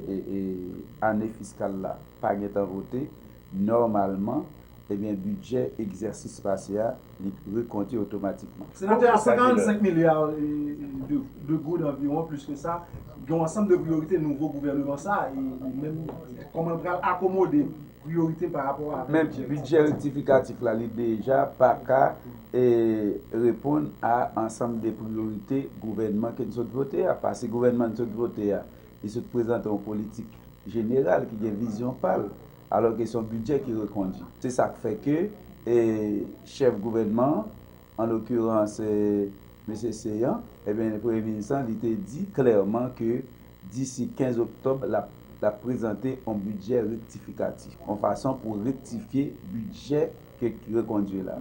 et année fiscale là, pas étant voté, normalement, eh bien, budget exercice spatial, il recompte automatiquement. Sénateur, à 55 milliards de gouttes environ, plus que ça, il y a un ensemble de priorités nouveau gouvernement ça, et même comment accommoder priorité par rapport à même budget rectificatif là, il déjà pas qu'à répondre à ensemble des priorités gouvernement que nous avons voté, parce que le gouvernement nous avons voté, il se présente en politique générale qui a une vision pâle, alors que son budget qui reconduit. C'est ça qui fait que chef gouvernement, en l'occurrence M. Seyan, eh bien, le Premier ministre il a dit clairement que d'ici 15 octobre, la présenter un budget rectificatif, en façon pour rectifier le budget qui reconduit là.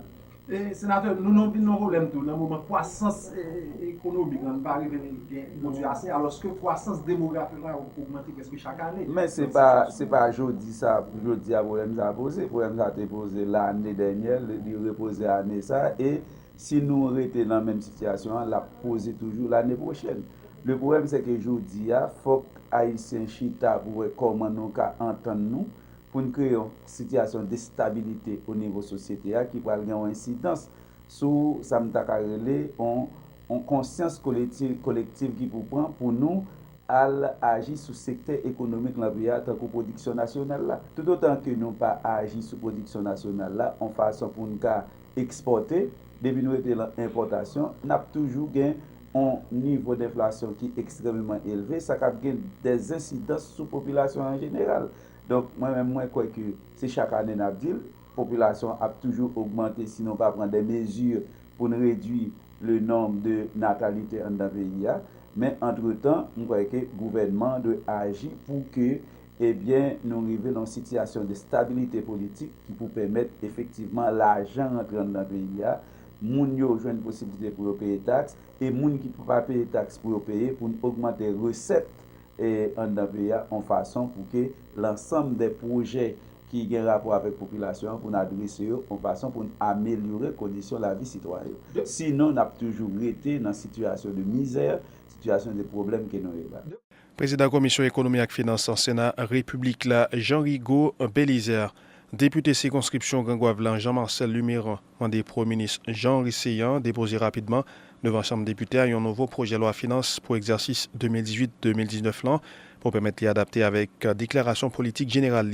Sénateur, nous n'avons pas de problème tout. Dans le moment croissance économique, on ne va pas arriver à assez, alors que la croissance démographique a augmenté presque chaque année. Mais ce n'est pas aujourd'hui ça, aujourd'hui le problème a posé. Le problème a été posé l'année dernière, il reposé l'année ça, et si nous restons dans la même situation, on l'a posé toujours l'année prochaine. Le problème c'est que aujourd'hui, il faut que les Haïtiens chita pour voir comment nous entendre nous, pour créer une situation de stabilité au niveau de la société qui va avoir une incidence sur ça une conscience collective qui pour prendre pour nous al agi sous secteur économique dans le pays tant que production nationale là. Tout autant que nous pas agi sous production nationale là en façon pour nous exporter, depuis nous était l'importation, n'a toujours gain un niveau d'inflation qui est extrêmement élevé, ça a des incidences sur la population en général. Donc moi-même moi crois que c'est chaque année n'a dit population a toujours augmenté sinon pas prendre des mesures pour réduire le nombre de natalité dans le pays. Mais entre-temps, je crois que le gouvernement doit agir pour que nous arrivions dans une situation de stabilité politique qui peut permettre effectivement l'argent entrer dans le pays. Moun yo joue une possibilité pour payer taxes et moun qui ne peut pas payer taxes pour payer pour augmenter les recettes dans le pays en façon pour que l'ensemble des projets qui ont rapport avec la population pour adresser en façon pour améliorer les conditions de la vie citoyenne. Sinon, on a toujours été dans une situation de misère, situation de problèmes que nous avons. Président de la Commission économique et finance en Sénat République là, Jean-Rigaud Bélizer. Député circonscription Gangouavlan Jean-Marcel Luméran, mandé Premier ministre Jean Risseyan, déposé rapidement devant la Chambre des députés un nouveau projet de loi finance pour l'exercice 2018-2019 là, pour permettre d'adapter avec déclaration politique générale.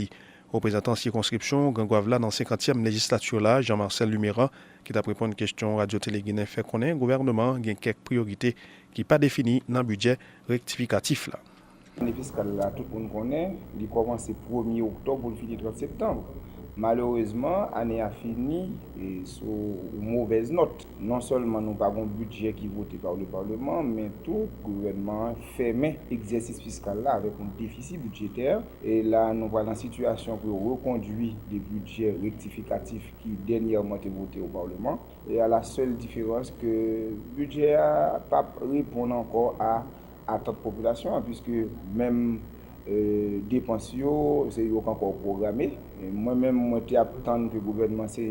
Représentant circonscription Gangouavlan dans 50e législature là, Jean-Marcel Luméran, qui a répondu à une question Radio-Télé Guinée fait connaître le gouvernement a quelques priorités qui pas définies dans le budget rectificatif là. L'année fiscale là, tout le monde connaît, il commence le 1er octobre pour le finir le 30 septembre. Malheureusement, l'année a fini sur une mauvaise note. Non seulement nous n'avons pas un budget qui est voté par le Parlement, mais tout le gouvernement fermé l'exercice fiscal là avec un déficit budgétaire. Et là, nous sommes dans une situation pour reconduire des budgets rectificatifs qui dernièrement été votés au Parlement. Et à la seule différence que le budget n'a pas répondu encore à attente population, puisque même dépenses, c'est encore programmé. Moi-même, moi, j'attends que le gouvernement soit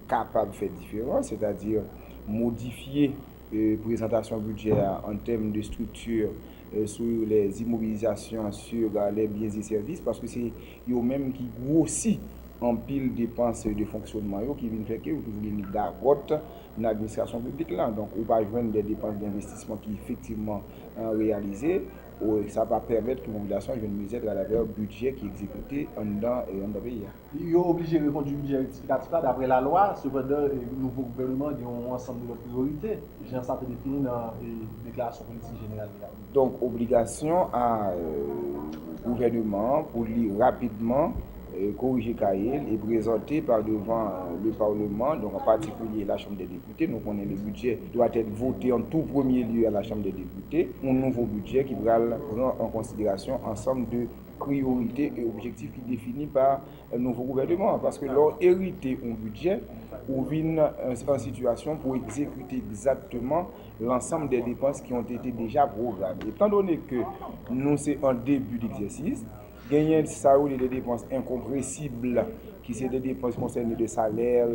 capable de faire différence, c'est-à-dire modifier la présentation budgétaire en termes de structure sur les immobilisations, sur les biens et services, parce que c'est eux-mêmes qui grossit en pile dépenses de fonctionnement qui viennent faire que vous toujours une garotte dans l'administration publique là. Donc, on va joindre des dépenses d'investissement qui effectivement réalisées. Ça va permettre que la population ait une misère à travers le budget qui est exécuté en dedans et en dedans pays. Ils sont obligés de répondre du budget rectificatif d'après la loi. Cependant, le nouveau gouvernement a un ensemble de priorités. J'ai un certain défini dans la déclaration politique générale. Donc, obligation à gouvernement pour lire rapidement, corriger cahier et présenter par devant le Parlement, donc en particulier la Chambre des députés. Donc on est le budget doit être voté en tout premier lieu à la Chambre des députés, un nouveau budget qui va prendre en considération ensemble de priorités et objectifs qui définis par un nouveau gouvernement. Parce que leur hériter un budget, ou vient en situation pour exécuter exactement l'ensemble des dépenses qui ont été déjà programmées. Étant donné que nous c'est en début d'exercice, gagner ça ou des dépenses incompressibles qui sont des dépenses concernées de salaire,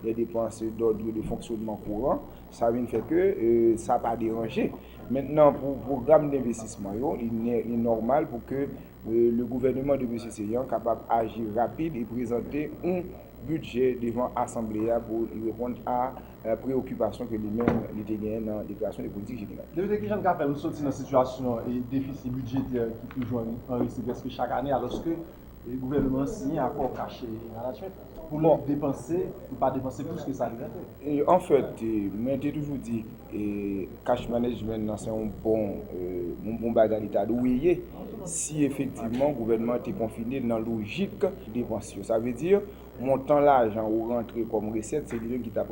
des dépenses d'ordre de fonctionnement courant, ça vient faire que ça n'a pas dérangé. Maintenant, pour le programme d'investissement, il est normal pour que le gouvernement de M. Seyan soit capable d'agir rapide et présenter un budget devant l'Assemblée pour répondre à la préoccupation que lui-même était gagné dans la déclaration de politique générale. Depuis que Jean Capel nous sortit dans une situation de déficit budgétaire qui est toujours en risque presque chaque année, alors que le gouvernement signe un accord caché pour le dépenser, pour ne pas dépenser plus que ça. En fait, moi j'ai toujours dit cash management c'est un bon bagage d'État. Si effectivement le gouvernement est confiné dans la logique des dépenses, ça veut dire montant l'argent ou rentrer comme recette, c'est lui qui t'a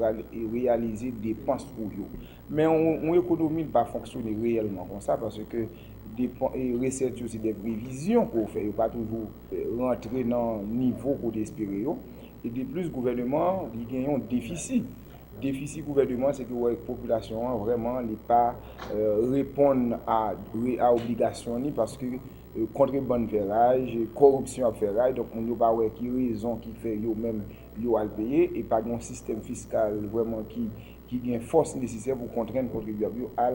réalisé des dépenses pour eux. Mais on économie ne pas fonctionner réellement comme ça parce que des recettes aussi des prévisions qu'on fait, pas toujours rentrer dans le niveau qu'on espérait. Et de plus, le gouvernement il gagne un déficit. Déficit gouvernement, c'est que la population vraiment n'est pas répondre à obligation parce que contrebande ferrage, corruption à ferrage, donc on n'a pas qui raison qui fait yo même yo à le payer et pas un système fiscal vraiment qui a une force nécessaire pour contraindre contribuable à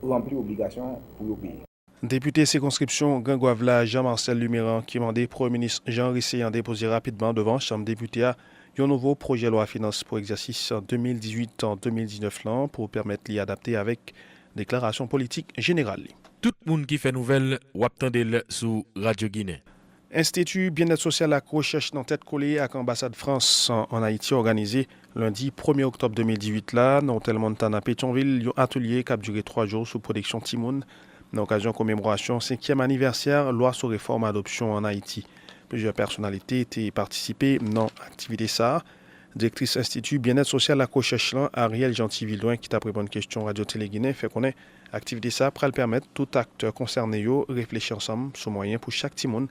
remplir l'obligation pour le payer. Député circonscription Gangouavlan Jean-Marcel Luméran qui mandé Premier ministre Jean Risseyan déposer rapidement devant la Chambre des députés un nouveau projet de loi finance pour exercice en 2018-2019 pour permettre d'y adapter avec déclaration politique générale. Tout le monde qui fait nouvelle, ou attendez sur Radio Guinée. Institut Bien-être social à recherche dans tête collée avec l'ambassade France en Haïti organisé lundi 1er octobre 2018 là, dans l'hôtel Montana Pétionville, un atelier qui a duré 3 jours sous protection Timoun, dans l'occasion de commémoration 5e anniversaire loi sur réforme adoption en Haïti. Plusieurs personnalités étaient participées dans l'activité ça. Directrice Institut Bien-être social à recherche là, Ariel Gentil-Villoin qui t'a répondu à une question Radio-Télé Guinée fait qu'on est activité ça pour permettre tout acteur concerné de réfléchir ensemble sur moyen pour chaque Timoun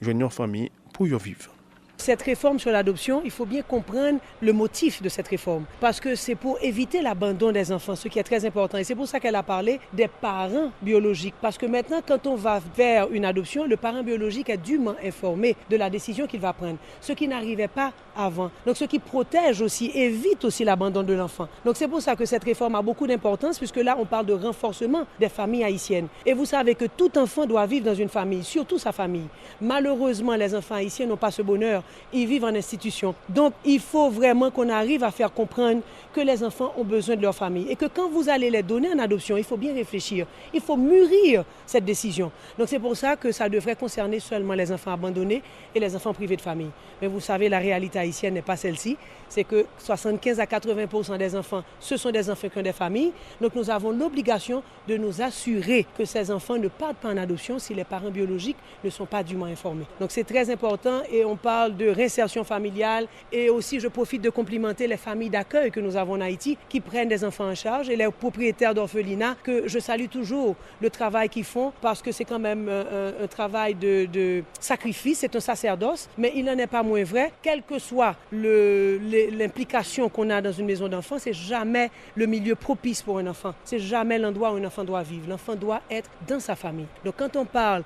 joignant en famille pour y vivre. Cette réforme sur l'adoption, il faut bien comprendre le motif de cette réforme. Parce que c'est pour éviter l'abandon des enfants, ce qui est très important. Et c'est pour ça qu'elle a parlé des parents biologiques. Parce que maintenant, quand on va vers une adoption, le parent biologique est dûment informé de la décision qu'il va prendre. Ce qui n'arrivait pas avant. Donc ce qui protège aussi, évite aussi l'abandon de l'enfant. Donc c'est pour ça que cette réforme a beaucoup d'importance, puisque là, on parle de renforcement des familles haïtiennes. Et vous savez que tout enfant doit vivre dans une famille, surtout sa famille. Malheureusement, les enfants haïtiens n'ont pas ce bonheur. Ils vivent en institution. Donc, il faut vraiment qu'on arrive à faire comprendre que les enfants ont besoin de leur famille et que quand vous allez les donner en adoption, il faut bien réfléchir. Il faut mûrir cette décision. Donc, c'est pour ça que ça devrait concerner seulement les enfants abandonnés et les enfants privés de famille. Mais vous savez, la réalité haïtienne n'est pas celle-ci. C'est que 75 à 80% des enfants, ce sont des enfants qui ont des familles. Donc, nous avons l'obligation de nous assurer que ces enfants ne partent pas en adoption si les parents biologiques ne sont pas dûment informés. Donc, c'est très important et on parle de réinsertion familiale et aussi je profite de complimenter les familles d'accueil que nous avons en Haïti qui prennent des enfants en charge et les propriétaires d'orphelinats que je salue toujours le travail qu'ils font parce que c'est quand même un travail de sacrifice, c'est un sacerdoce, mais il n'en est pas moins vrai, quelle que soit l'implication qu'on a dans une maison d'enfants, c'est jamais le milieu propice pour un enfant, c'est jamais l'endroit où un enfant doit vivre, l'enfant doit être dans sa famille. Donc quand on parle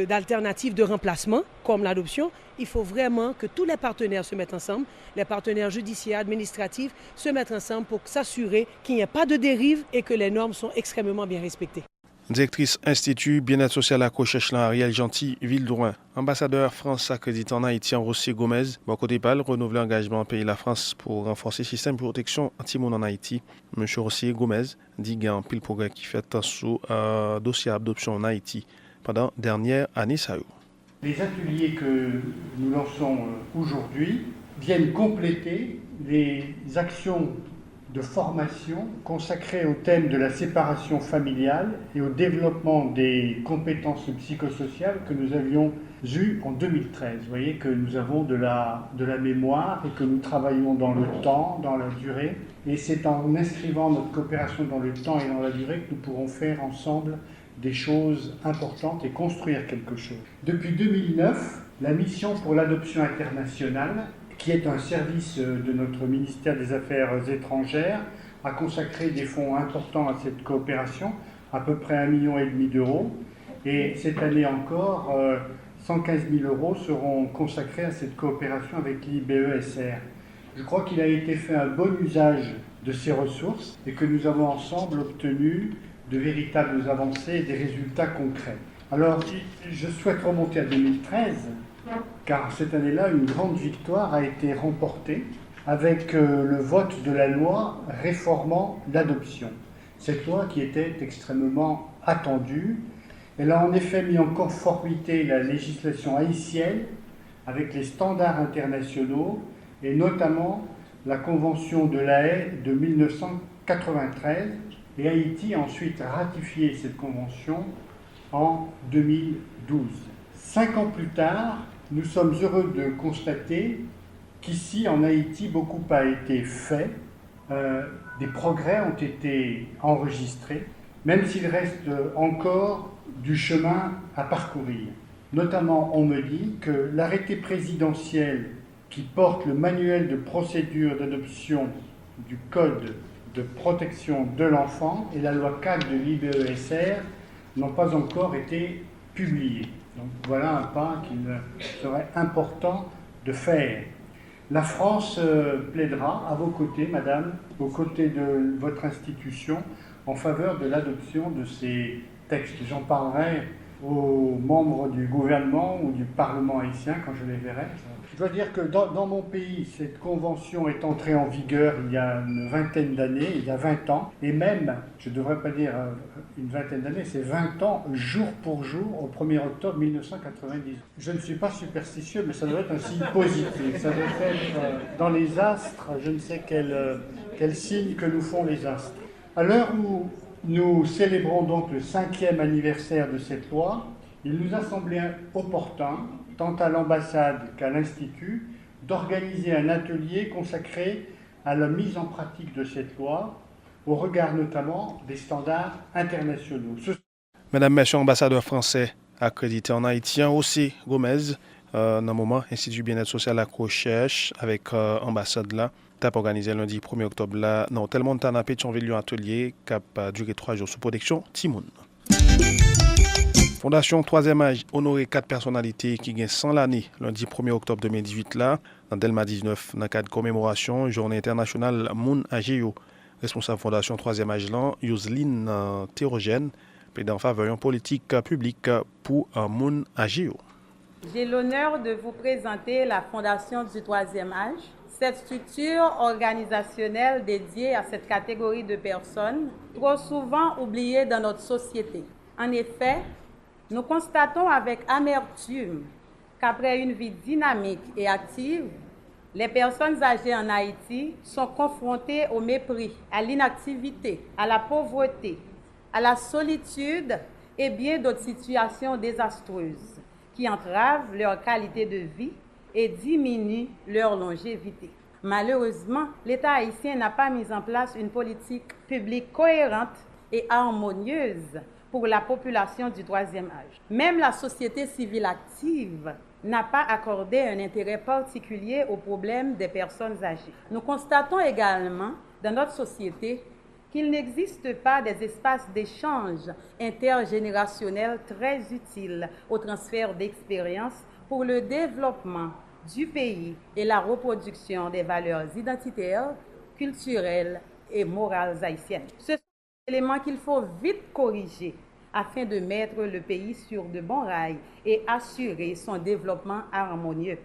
d'alternatives de remplacement comme l'adoption, il faut vraiment que tous les partenaires se mettent ensemble, les partenaires judiciaires, administratifs, se mettent ensemble pour s'assurer qu'il n'y ait pas de dérive et que les normes sont extrêmement bien respectées. Directrice Institut Bien-être social à recherche Ariel Gentil-Villoin. Ambassadeur France accrédité en Haïti en Rossi Gomez. Bon côté pal, renouveler l'engagement en pays la France pour renforcer le système de protection anti-monde en Haïti. Monsieur Rossi Gomez dit qu'il y a un pile progrès qui fait sous dossier d'adoption en Haïti pendant dernière année. Les ateliers que nous lançons aujourd'hui viennent compléter les actions de formation consacrées au thème de la séparation familiale et au développement des compétences psychosociales que nous avions eues en 2013. Vous voyez que nous avons de la mémoire et que nous travaillons dans le temps, dans la durée. Et c'est en inscrivant notre coopération dans le temps et dans la durée que nous pourrons faire ensemble des choses importantes et construire quelque chose. Depuis 2009, la mission pour l'adoption internationale, qui est un service de notre ministère des Affaires étrangères, a consacré des fonds importants à cette coopération, à peu près 1,5 million d'euros. Et cette année encore, 115 000 euros seront consacrés à cette coopération avec l'IBESR. Je crois qu'il a été fait un bon usage de ces ressources et que nous avons ensemble obtenu de véritables avancées et des résultats concrets. Alors, je souhaite remonter à 2013, car cette année-là, une grande victoire a été remportée avec le vote de la loi réformant l'adoption. Cette loi qui était extrêmement attendue, elle a en effet mis en conformité la législation haïtienne avec les standards internationaux et notamment la Convention de La Haye de 1993. Et Haïti a ensuite ratifié cette convention en 2012. 5 ans plus tard, nous sommes heureux de constater qu'ici, en Haïti, beaucoup a été fait. Des progrès ont été enregistrés, même s'il reste encore du chemin à parcourir. Notamment, on me dit que l'arrêté présidentiel qui porte le manuel de procédure d'adoption du Code de protection de l'enfant et la loi 4 de l'IBESR n'ont pas encore été publiés. Donc voilà un pas qu'il serait important de faire. La France plaidera à vos côtés, madame, aux côtés de votre institution, en faveur de l'adoption de ces textes. J'en parlerai aux membres du gouvernement ou du Parlement haïtien quand je les verrai. Je dois dire que dans mon pays, cette convention est entrée en vigueur il y a une vingtaine d'années, il y a 20 ans, et même, je ne devrais pas dire une vingtaine d'années, c'est 20 ans, jour pour jour, au 1er octobre 1990. Je ne suis pas superstitieux, mais ça doit être un signe positif. Ça doit être dans les astres, je ne sais quel signe que nous font les astres. À l'heure où nous célébrons donc le 5e anniversaire de cette loi, il nous a semblé opportun, tant à l'ambassade qu'à l'Institut, d'organiser un atelier consacré à la mise en pratique de cette loi, au regard notamment des standards internationaux. Mesdames, Messieurs, ambassadeurs français accrédités en Haïti, aussi Gomez, dans le moment, Institut Bien-être Social à Recherche, avec ambassade là, t'as organisé lundi 1er octobre là, dans tel monde, t'as un pétionville atelier qui a duré 3 jours sous protection, Timoun. Fondation 3e âge honoré 4 personnalités qui gagnent 100 l'année lundi 1er octobre 2018 là, dans Delma 19, dans le cadre de commémoration Journée internationale Moun Agéo. Responsable Fondation 3e âge là, Yoseline Thérogène, pédant en faveur d'une politique publique pour Moun Agéo. J'ai l'honneur de vous présenter la Fondation du 3e âge. Cette structure organisationnelle dédiée à cette catégorie de personnes, trop souvent oubliée dans notre société. En effet, nous constatons avec amertume qu'après une vie dynamique et active, les personnes âgées en Haïti sont confrontées au mépris, à l'inactivité, à la pauvreté, à la solitude et bien d'autres situations désastreuses qui entravent leur qualité de vie et diminuent leur longévité. Malheureusement, l'État haïtien n'a pas mis en place une politique publique cohérente et harmonieuse pour la population du 3e âge. Même la société civile active n'a pas accordé un intérêt particulier aux problèmes des personnes âgées. Nous constatons également dans notre société qu'il n'existe pas des espaces d'échange intergénérationnels très utiles au transfert d'expériences pour le développement du pays et la reproduction des valeurs identitaires, culturelles et morales haïtiennes. Ce sont des éléments qu'il faut vite corriger afin de mettre le pays sur de bons rails et assurer son développement harmonieux.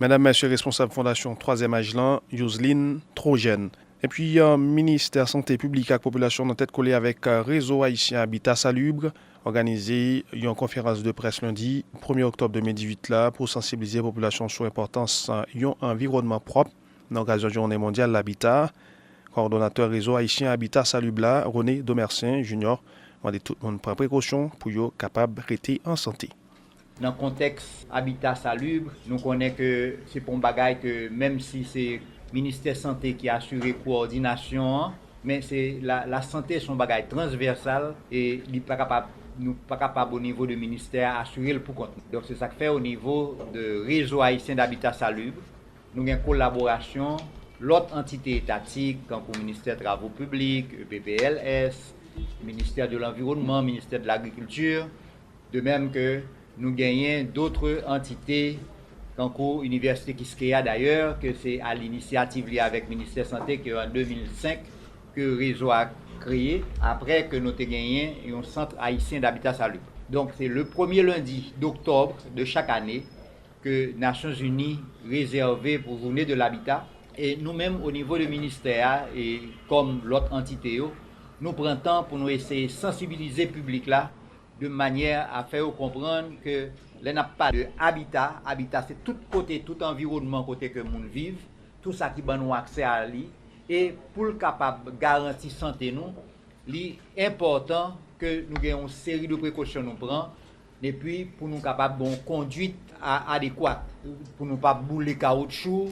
Mesdames, Messieurs, responsable Fondation 3e âge là, Yoseline Thérogène. Et puis, ministère Santé publique et population dans tête collée avec Réseau Haïtien Habitat Salubre, organisé une conférence de presse lundi 1er octobre 2018 là, pour sensibiliser la population sur l'importance d'un environnement propre dans l'occasion de la Journée mondiale de l'habitat. Coordonnateur Réseau Haïtien Habitat Salubre là, René Domercin Junior, on dit tout le monde prend précaution pour être capable de rester en santé. Dans le contexte habitat salubre, nous connaissons que c'est pour un bagage que même si c'est le ministère de la Santé qui a assuré la coordination, mais c'est la santé son bagage transversal et il n'est pas capable au niveau du ministère assurer le pour compte. Donc c'est ça que fait au niveau de Réseau Haïtien d'Habitat Salubre. Nous avons une collaboration, l'autre entité étatique, comme le ministère des Travaux publics, EPPLS, ministère de l'Environnement, ministère de l'Agriculture, de même que nous gagnons d'autres entités, comme l'Université Kiskeya d'ailleurs, que c'est à l'initiative liée avec le ministère de la Santé, qui en 2005, que le réseau a créé, après que nous avons gagné un centre haïtien d'habitat salubre. Donc c'est le premier lundi d'octobre de chaque année que les Nations Unies réservé pour journée de l'habitat. Et nous-mêmes, au niveau du ministère, et comme l'autre entité, nous prenons temps pour nous essayer de sensibiliser le public là, de manière à faire comprendre que là n'a pas de habitat. Habitat, c'est tout côté, tout environnement côté que nous vivons, tout ça qui donne nous accès à lui. Et pour le capable de garantir la santé, il est important que nous ayons une série de précautions nous prenons, et puis pour nous capables de conduite adéquate, pour ne pas bouler caoutchouc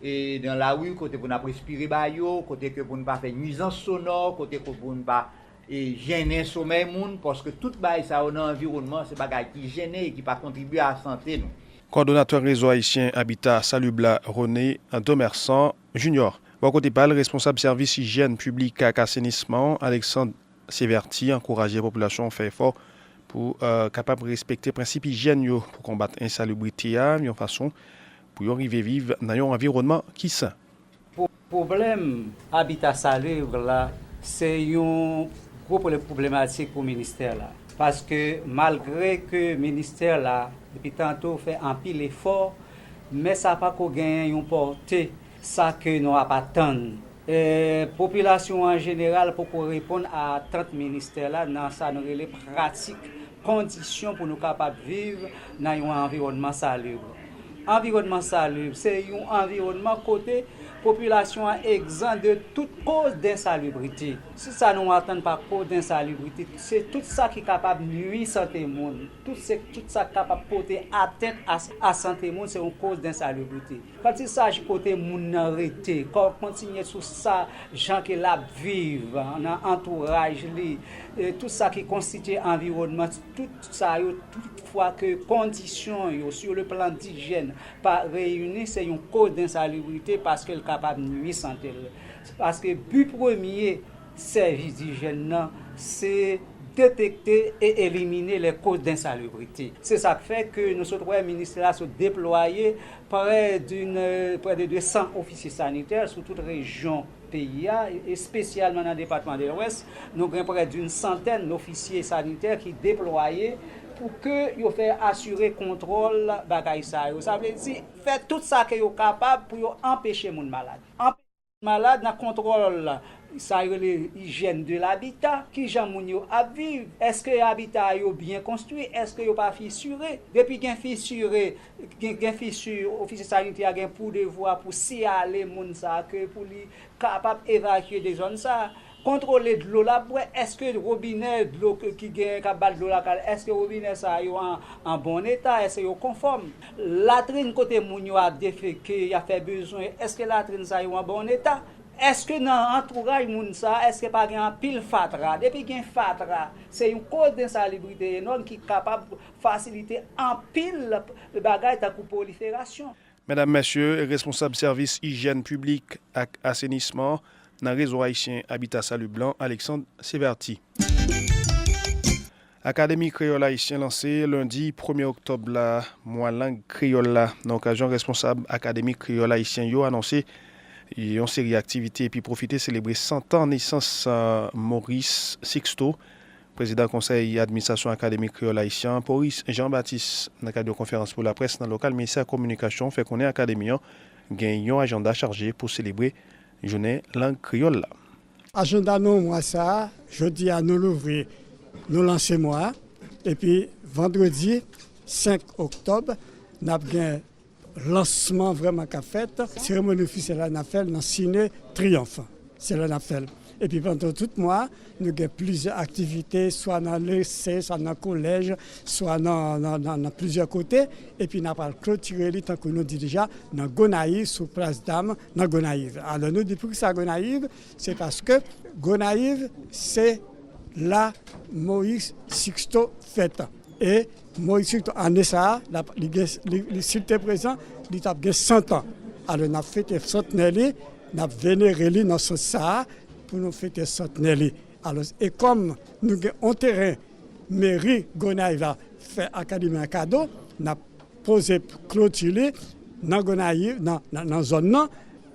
et dans la rue, côté pour ne pas respirer baillot, côté que pour ne pas faire nuisance sonore, côté pour ne pas gêner le sommeil moun, parce que tout bail ça dans l'environnement, c'est bagay qui gêne et qui pas contribuer à la santé nous. Coordonnateur Réseau Haïtien Habitat Salubre René Domercin Junior. Bon côté pas le responsable service hygiène publique et assainissement Alexandre Séverti encourager la population à faire effort pour capable de respecter les principes hygiène pour combattre l'insalubrité de façon pour arriver vivre dans un environnement qui sain. Problème habitat salubre là, c'est une grosse problématique pour le ministère là, parce que malgré que le ministère là depuis tantôt fait un pile effort mais ça pas qu'on gagne une portée ça que nous pas attendre. Population en général pour répondre à 30 ministères là dans ça nous les pratiques conditions pour nous capables vivre dans un environnement salubre. Environnement salubre, c'est un environnement côté population exempt de toute cause d'insalubrité. Si ça nous attend par cause d'insalubrité, c'est tout ça qui est capable de nuire santé monde. Tout ça qui est capable de porter atteinte à santé monde, c'est une cause d'insalubrité. Quand il s'agit côté monde arrêté, quand on continue sur ça, gens qui la vivent, dans entourage tout ça qui constitue environnement, tout ça toutefois que conditions sur le plan d'hygiène pas réunies, c'est une cause d'insalubrité parce que capable de nuire santé. Parce que le but premier service d'hygiène, c'est détecter et éliminer les causes d'insalubrité. C'est ça qui fait que nos autres ministères sont déployés près de 200 officiers sanitaires sur toute région pays et spécialement dans le département de l'Ouest. Nous avons près d'une centaine d'officiers sanitaires qui sont déployés pour que yo fait assurer contrôle bagay ça. Ça veut dire faire tout ça que yo capable pour empêcher moun malade. Empêcher malade dans contrôle ça l'hygiène de l'habitat, qui jan moun yo a vivre, est-ce que l'habitat yo bien construit, est-ce que yo pas fissuré, depuis gen fissuré, gen fissure, officier sanitaire gen pour devoir pour signaler moun ça que pour li capable évacuer des zones ça. Contrôler de l'eau là, est-ce que le robinet de l'eau qui gagne de l'eau là, est-ce que le robinet ça est en bon état, est-ce que est conforme? Latrine côté moun yo a déféqué, il a fait besoin, est-ce que latrine ça est en bon état? Est-ce que dans l'entourage moun ça, est-ce que pas un pile fatra? Depuis qu'il y a fatra, c'est une cause d'insalubrité énorme qui est capable de faciliter un pile de bagaille pour prolifération. Mesdames, Messieurs, responsable service hygiène publique et assainissement dans le réseau haïtien Habitat Salut Blanc, Alexandre Séverti. Académie créole haïtien lancée lundi 1er octobre la mois langue créole là. Dans l'occasion, responsable académie créole haïtien yo annoncé une série d'activités et puis profiter célébrer 100 ans naissance Maurice Sixto, président conseil administration académique créole haïtien. Maurice Jean-Baptiste dans le cadre de conférence pour la presse dans le local ministère de communication fait qu'on est académie gagne un agenda chargé pour célébrer journée langue créole. Agenda nous moi ça, jeudi à nous l'ouvrir, nous lancer moi et puis vendredi 5 octobre nous avons lancement vraiment qu'a fait, cérémonie officielle à fait dans ciné Triomphe. C'est là n'a fait. Et puis pendant tout mois, nous avons plusieurs activités, soit dans le lycée, soit dans le collège, soit dans plusieurs côtés. Et puis nous avons clôturé, tant que nous dit déjà, dans Gonaïve, sous Place Dame, dans Gonaïve. Alors nous disons que ça Gonaïve, c'est parce que Gonaïve, c'est là Moïse Sixto fête. Et Moïse Sixto, en ça, s'il était présent, il a 100 ans. Alors nous avons fêté centenaire, nous avons vénéré dans ce ça. Pour nous fêter centenaire. Alors, et comme nous avons un terrain, mairie Gonaïve fait académie un cadeau, nous avons posé clôture dans Gonaïve, dans la zone.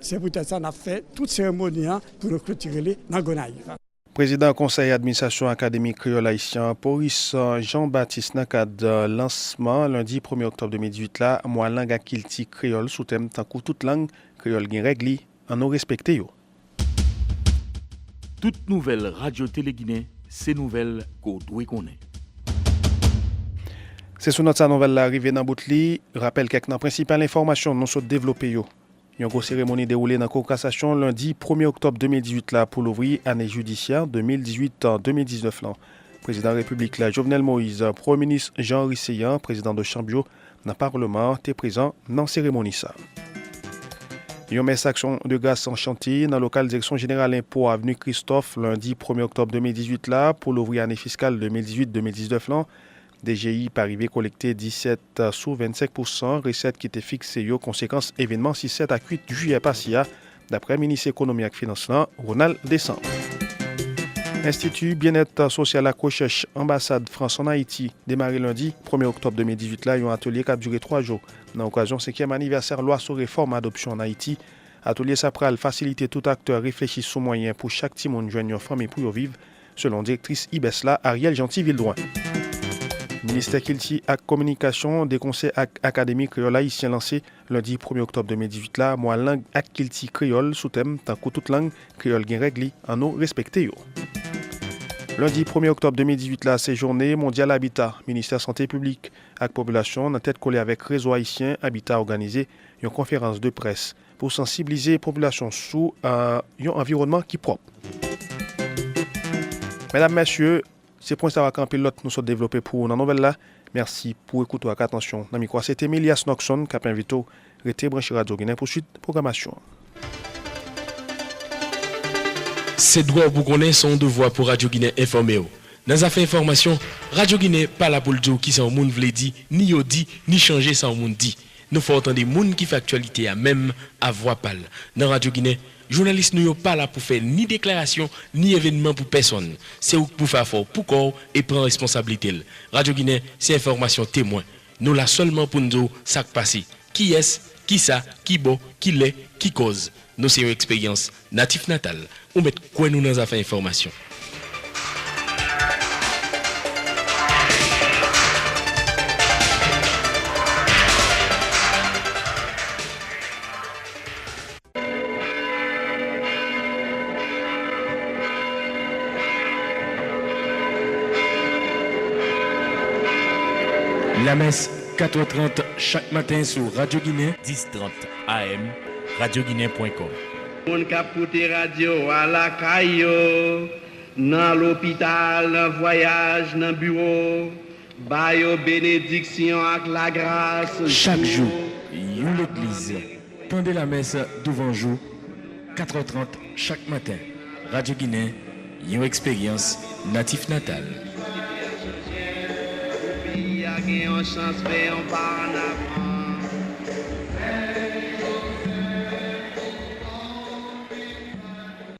C'est peut-être ça qu'on a fait toute cérémonie pour nous clôturer dans Gonaïve. Président conseil d'administration académique créole haïtien, Maurice Jean-Baptiste dans le cadre lancement lundi 1er octobre 2018 là, moi langue à kilti créole sous thème tant que toute langue créole gen règle en nous respecter yo. Toute nouvelle radio-télé Guinée, c'est nouvelle qu'on doit connaître. C'est sur notre nouvelle arrivée dans Boutli. Rappelle quelques principales informations nous sommes développées. Une grosse cérémonie déroulée dans la Cour cassation lundi 1er octobre 2018 là, pour l'ouvrir année judiciaire 2018-2019. Là. Président de la République là, Jovenel Moïse, Premier ministre Jean-Henri Seyan, président de Chambio, dans le Parlement, était présent dans la cérémonie. Ça. Une messe action de gaz en chantier dans le local direction générale impôt avenue Christophe lundi 1er octobre 2018 là pour l'ouvrir année fiscale 2018-2019 là. DGI par arrivé collecté 17 sous 25% recettes qui étaient fixées aux conséquences événements 6-7 à 8 juillet passé d'après ministre économie et finance Ronald Descamps. Institut Bien-être Social à Recherche Ambassade France en Haïti démarré lundi 1er octobre 2018 là un atelier qui a duré 3 jours. Dans l'occasion 5e anniversaire loi sur réforme adoption en Haïti, atelier ça pral faciliter tout acteur réfléchir sous moyen pour chaque petit monde joindre une famille pour vivre selon directrice IBESLA Ariel Gentil-Vildroin. Ministère Kilti et Communication des conseils académiques créoles haïtiens lancé lundi 1er octobre 2018 là, moi langue et Kilti créole sous thème tant que toute langue créole gen règle en nous respecter. Lundi 1er octobre 2018 là, c'est journée mondiale habitat. Ministère Santé publique et population en tête collée avec réseau haïtien habitat organisé une conférence de presse pour sensibiliser la population sous un environnement qui est propre. Mesdames, Messieurs, c'est pour ça qu'un pilote nous sommes développés pour une nouvelle là. Merci pour écouter avec attention. C'était Milias Noxon qui a invité à rester branché Radio Guinée pour suite programmation. C'est droit pour connaître son devoir pour Radio Guinée informé. Dans les affaires information, Radio Guinée pas là pour le dire qui son monde vle dit, ni yo dit, ni changer sans monde dit. Nous faut entendre des monde qui fait actualité à même à voix pâle. Dans Radio Guinée, journalistes nous pas là pour faire ni déclaration ni événement pour personne. C'est où pour faire fort pour corps et prendre responsabilité. Radio Guinée, c'est information témoin. Nous là seulement pour nous dire ça qui passe. Qui est, qui ça, qui bon, qui l'est, qui cause. Nous c'est une expérience natif natal. On met quoi nous dans les affaires information. La messe 4h30 chaque matin sur Radio Guinée, 10h30 AM, radioguinée.com. On capote radio à la caillou, dans l'hôpital, dans voyage, dans bureau, bayo bénédiction avec la grâce. Chaque jour, l'église. Tendez la messe devant jour, 4h30 chaque matin. Radio Guinée, une expérience natif natal. Il y a une chance, mais on part en avant.